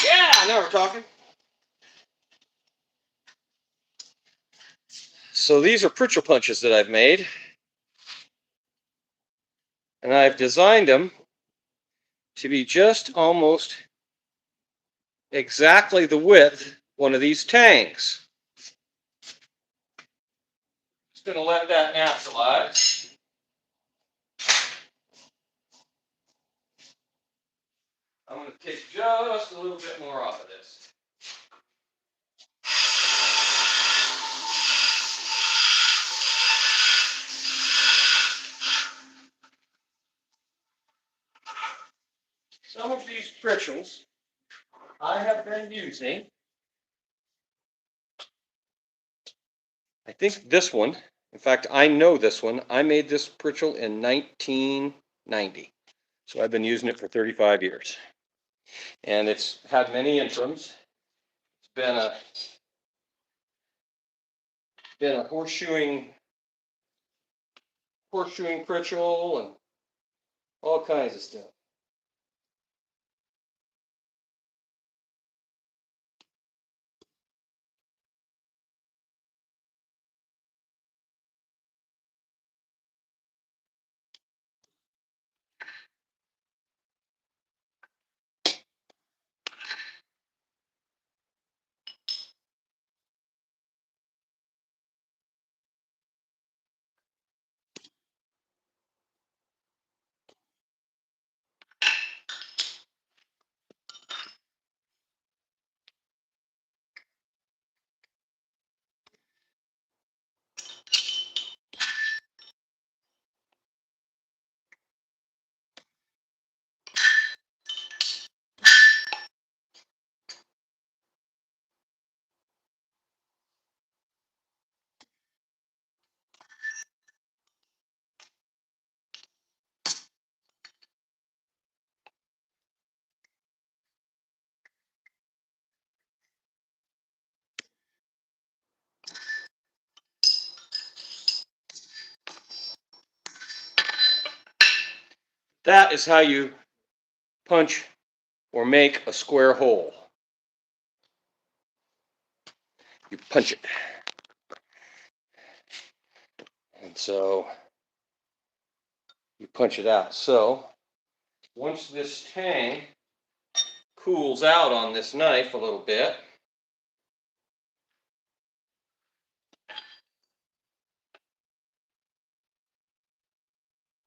Yeah, now we're talking. So these are Pritchel punches that I've made. And I've designed them to be just almost exactly the width of one of these tangs. Just going to let that naturalize. I'm going to take just a little bit more off of this. Some of these pritchels I have been using. I think this one, in fact, I know this one. I made this pritchel in 1990. So I've been using it for 35 years. And it's had many interims. It's been a horseshoeing pritchel and all kinds of stuff. That is how you punch or make a square hole. You punch it. And so you punch it out. So once this tang cools out on this knife a little bit,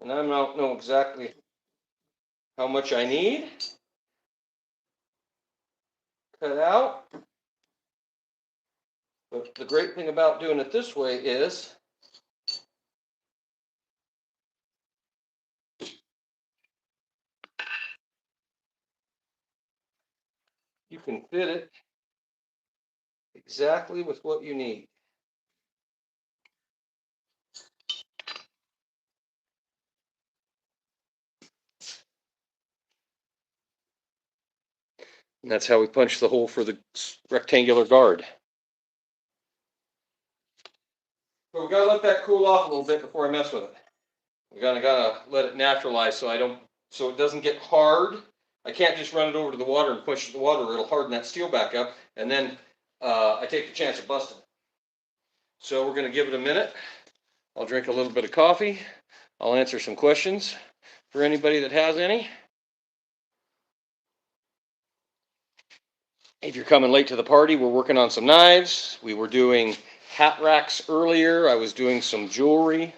and I don't know exactly how much I need, cut out. But the great thing about doing it this way is you can fit it exactly with what you need. And that's how we punch the hole for the rectangular guard. But we gotta let that cool off a little bit before I mess with it. We gotta let it naturalize so it doesn't get hard. I can't just run it over to the water and push the water, or it'll harden that steel back up, and then I take the chance of busting it. So we're gonna give it a minute. I'll drink a little bit of coffee. I'll answer some questions for anybody that has any. If you're coming late to the party, we're working on some knives. We were doing hat racks earlier. I was doing some jewelry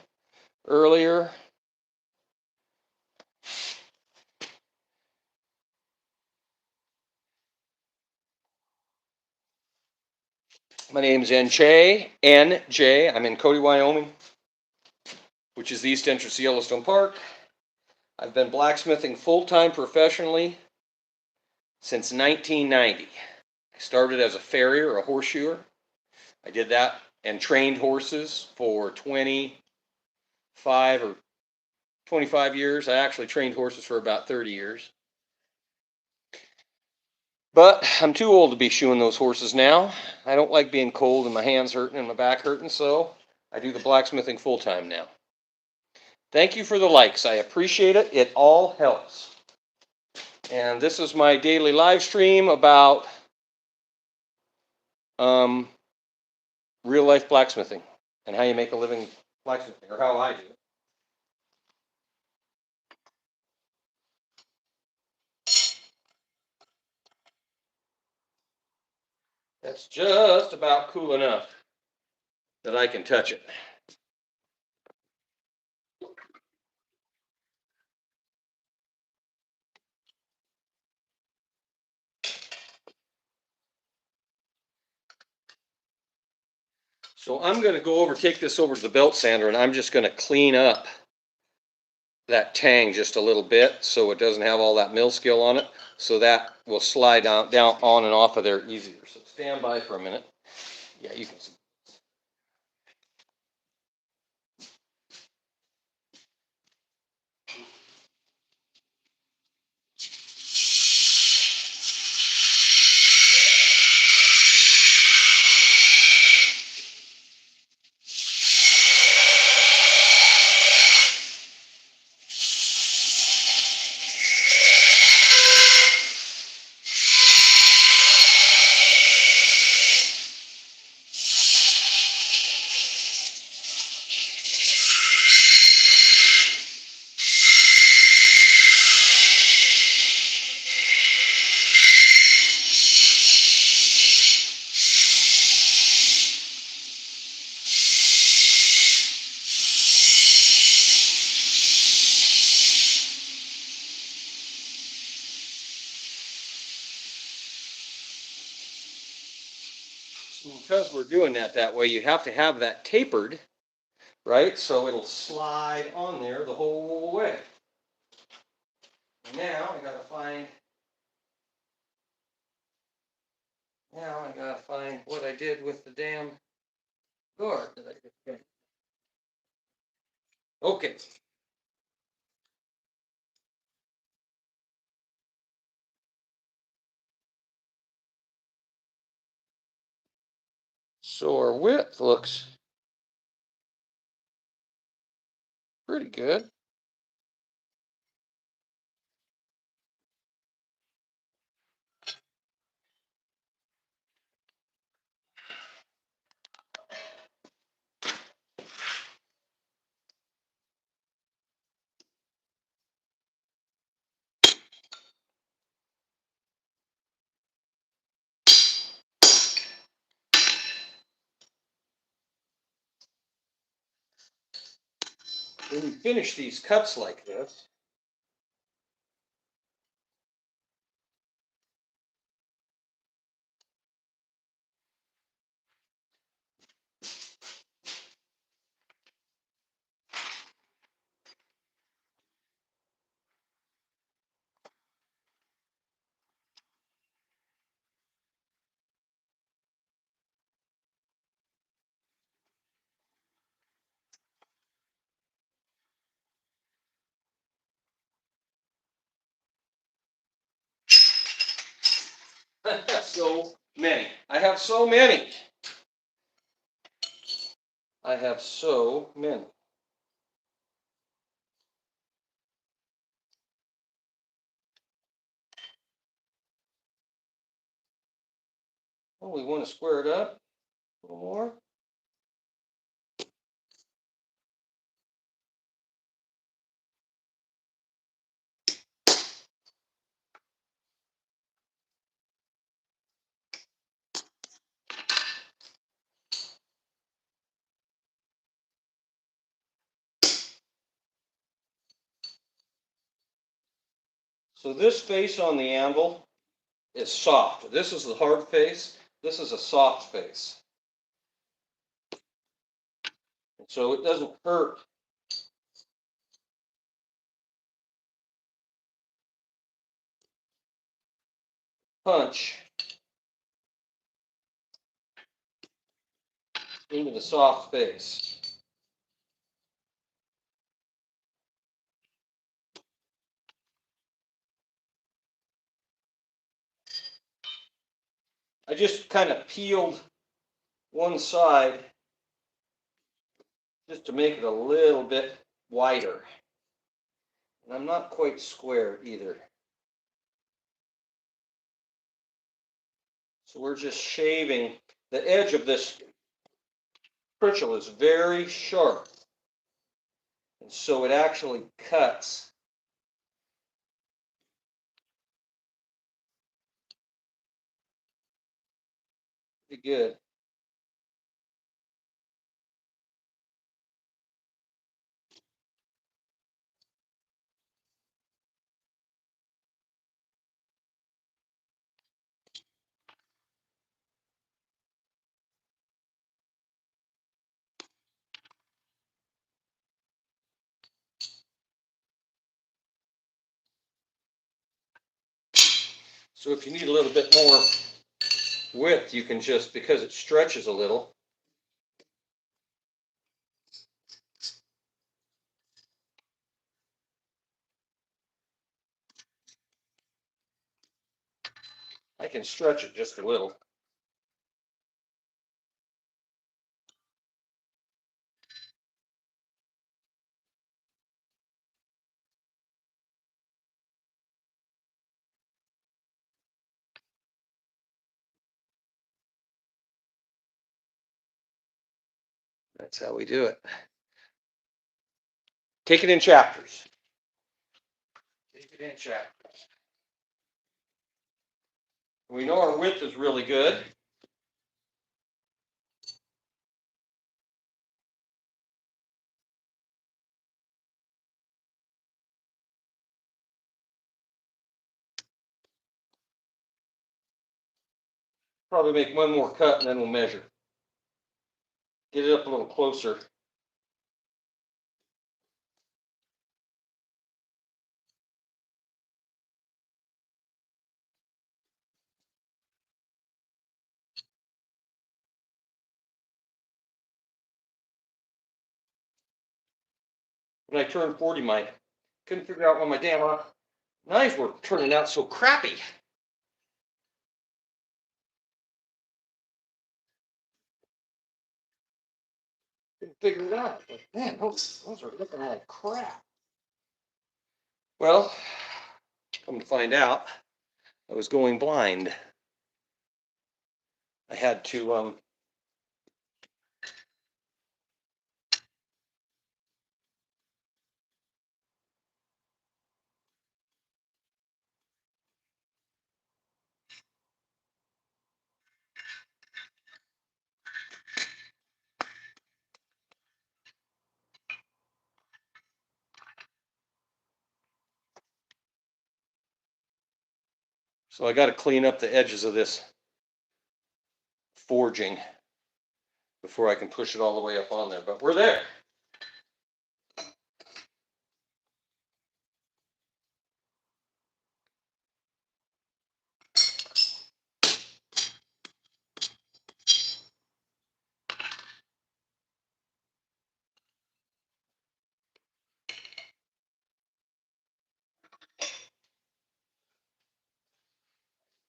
earlier. My name's NJ. I'm in Cody, Wyoming, which is the east entrance to Yellowstone Park. I've been blacksmithing full-time professionally since 1990. I started as a farrier or a horseshoer. I did that and trained horses for 25 or 25 years. I actually trained horses for about 30 years. But I'm too old to be shoeing those horses now. I don't like being cold and my hands hurting and my back hurting, so I do the blacksmithing full-time now. Thank you for the likes. I appreciate it. It all helps. And this is my daily live stream about real life blacksmithing and how you make a living blacksmithing, or how I do it. That's just about cool enough that I can touch it. So I'm going to take this over to the belt sander, and I'm just going to clean up that tang just a little bit so it doesn't have all that mill scale on it, so that will slide down on and off of there easier. So stand by for a minute. Yeah, you can see. Because we're doing that way, you have to have that tapered, right? So it'll slide on there the whole way. Now I gotta find what I did with the damn guard that I did. Okay. So our width looks pretty good. When you finish these cuts like this, I have so many. I have so many. I have so many. Oh, we want to square it up a little more. So this face on the anvil is soft. This is the hard face. This is a soft face. So it doesn't hurt. Punch into the soft face. I just kind of peeled one side just to make it a little bit wider. And I'm not quite square either. So we're just shaving. The edge of this Pritchel is very sharp. And so it actually cuts. Be good. So if you need a little bit more width, you can just, because it stretches a little, I can stretch it just a little. That's how we do it. Take it in chapters. Take it in chapters. We know our width is really good. Probably make one more cut and then we'll measure. Get it up a little closer. When I turned 40, couldn't figure out why my damn knives were turning out so crappy. Couldn't figure it out. But man, those are looking like crap. Well, come to find out, I was going blind. I had to so I got to clean up the edges of this forging before I can push it all the way up on there. But we're there.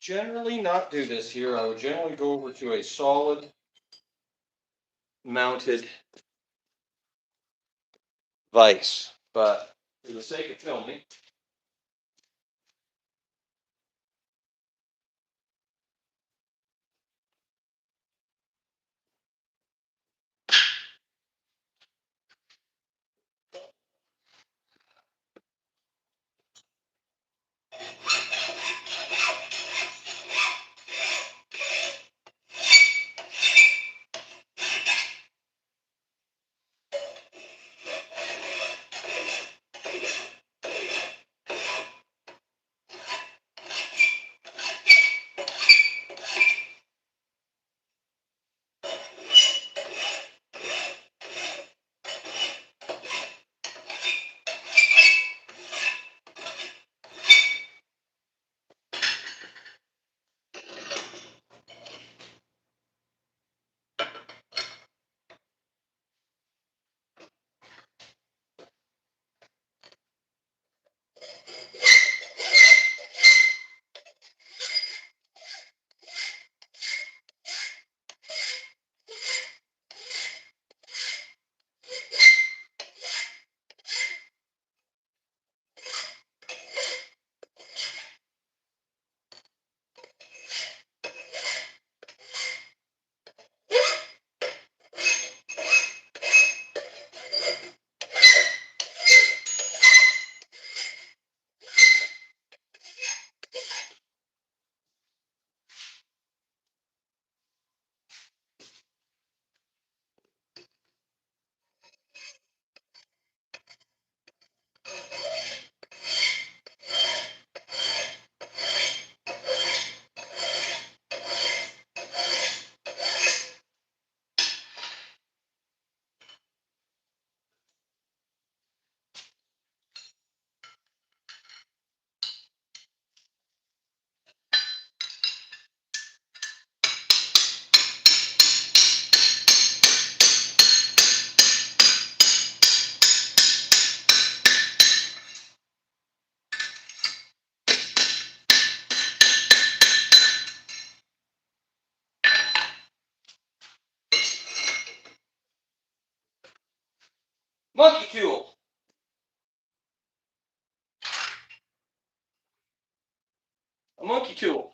Generally not do this here. I would generally go over to a solid mounted vise, but for the sake of filming, Monkey tool. A monkey tool.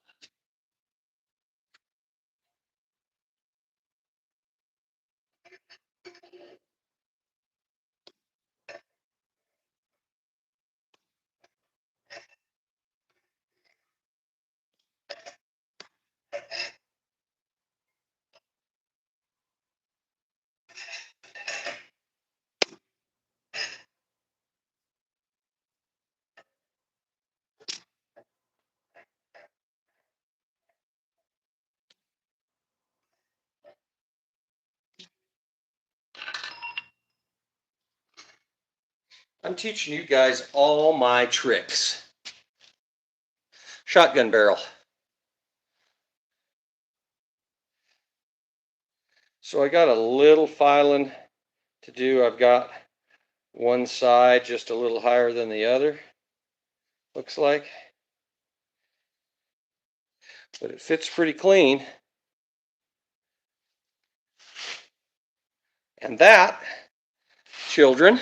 I'm teaching you guys all my tricks. Shotgun barrel. So I got a little filing to do. I've got one side just a little higher than the other, looks like. But it fits pretty clean. And that, children,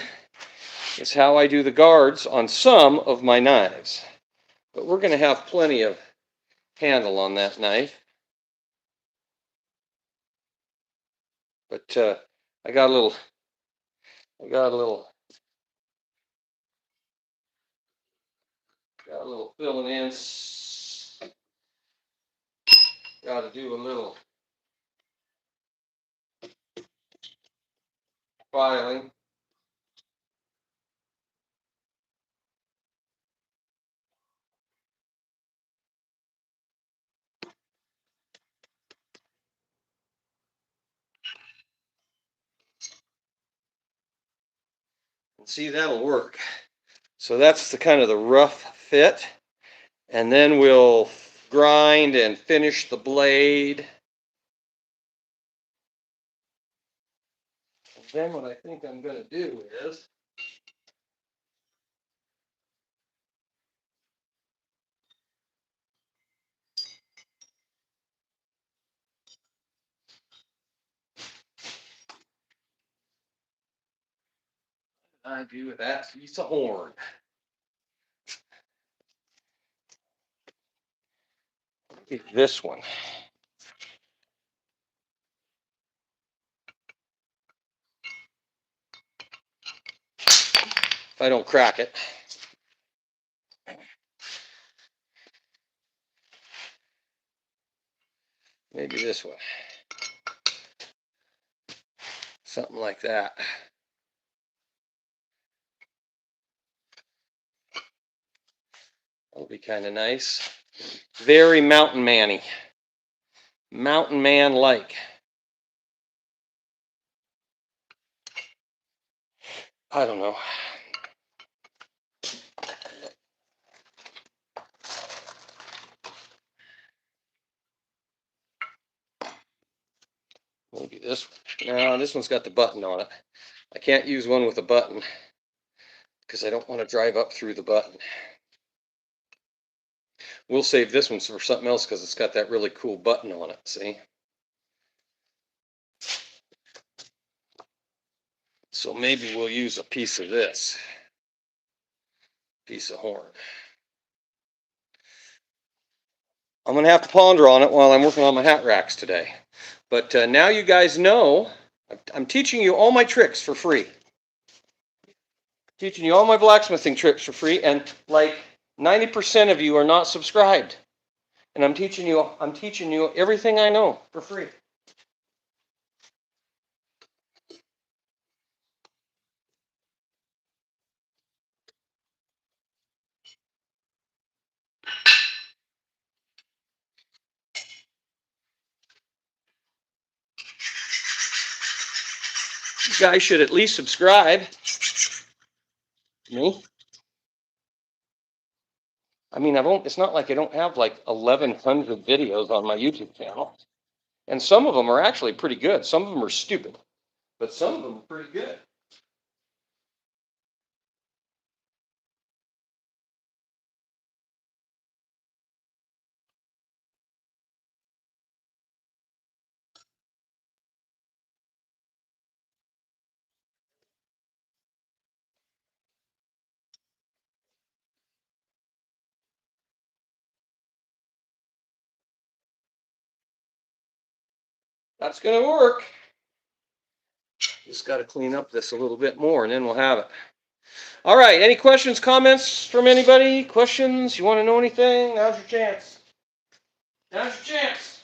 is how I do the guards on some of my knives. But we're going to have plenty of handle on that knife. But I got a little filling in. Got to do a little filing. And see, that'll work. So that's the kind of the rough fit. And then we'll grind and finish the blade. And then what I think I'm going to do is I do that piece of horn. This one. If I don't crack it. Maybe this one. Something like that. That'll be kind of nice. Very mountain man-y. Mountain man-like. I don't know. Maybe this one. No, this one's got the button on it. I can't use one with a button because I don't want to drive up through the button. We'll save this one for something else because it's got that really cool button on it, see? So maybe we'll use a piece of this. Piece of horn. I'm going to have to ponder on it while I'm working on my hat racks today. But now you guys know, I'm teaching you all my tricks for free. Teaching you all my blacksmithing tricks for free, and like 90% of you are not subscribed. And I'm teaching you everything I know for free. You guys should at least subscribe. Me? I mean, it's not like I don't have like 1,100 videos on my YouTube channel. And some of them are actually pretty good. Some of them are stupid, but some of them are pretty good. That's going to work. Just got to clean up this a little bit more and then we'll have it. All right. Any questions, comments from anybody? Questions? You want to know anything? Now's your chance. Now's your chance.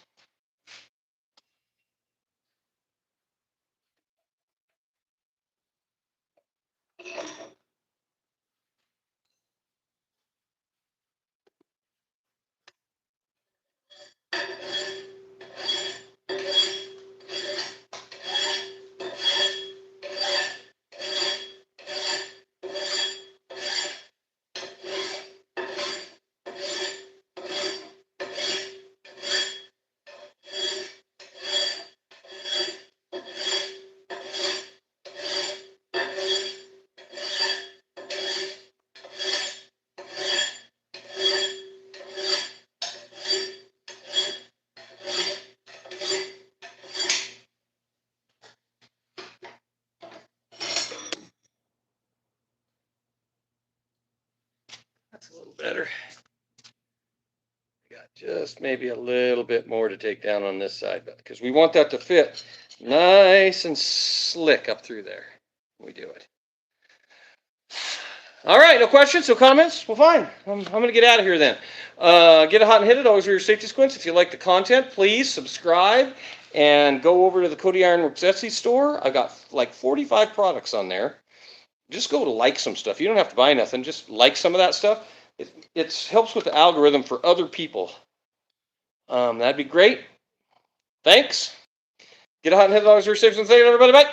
That's a little better. Got just maybe a little bit more to take down on this side, because we want that to fit nice and slick up through there. We do it. All right, no questions, no comments? Well, fine. I'm going to get out of here then. Get a hot and hit it. Always wear your safety squints. If you like the content, please subscribe and go over to the Cody Iron Works Etsy store. I got like 45 products on there. Just go to like some stuff. You don't have to buy nothing. Just like some of that stuff. It helps with the algorithm for other people. That'd be great. Thanks. Get a hot and hit it. Always wear your safety squints. Thank you, everybody. Bye.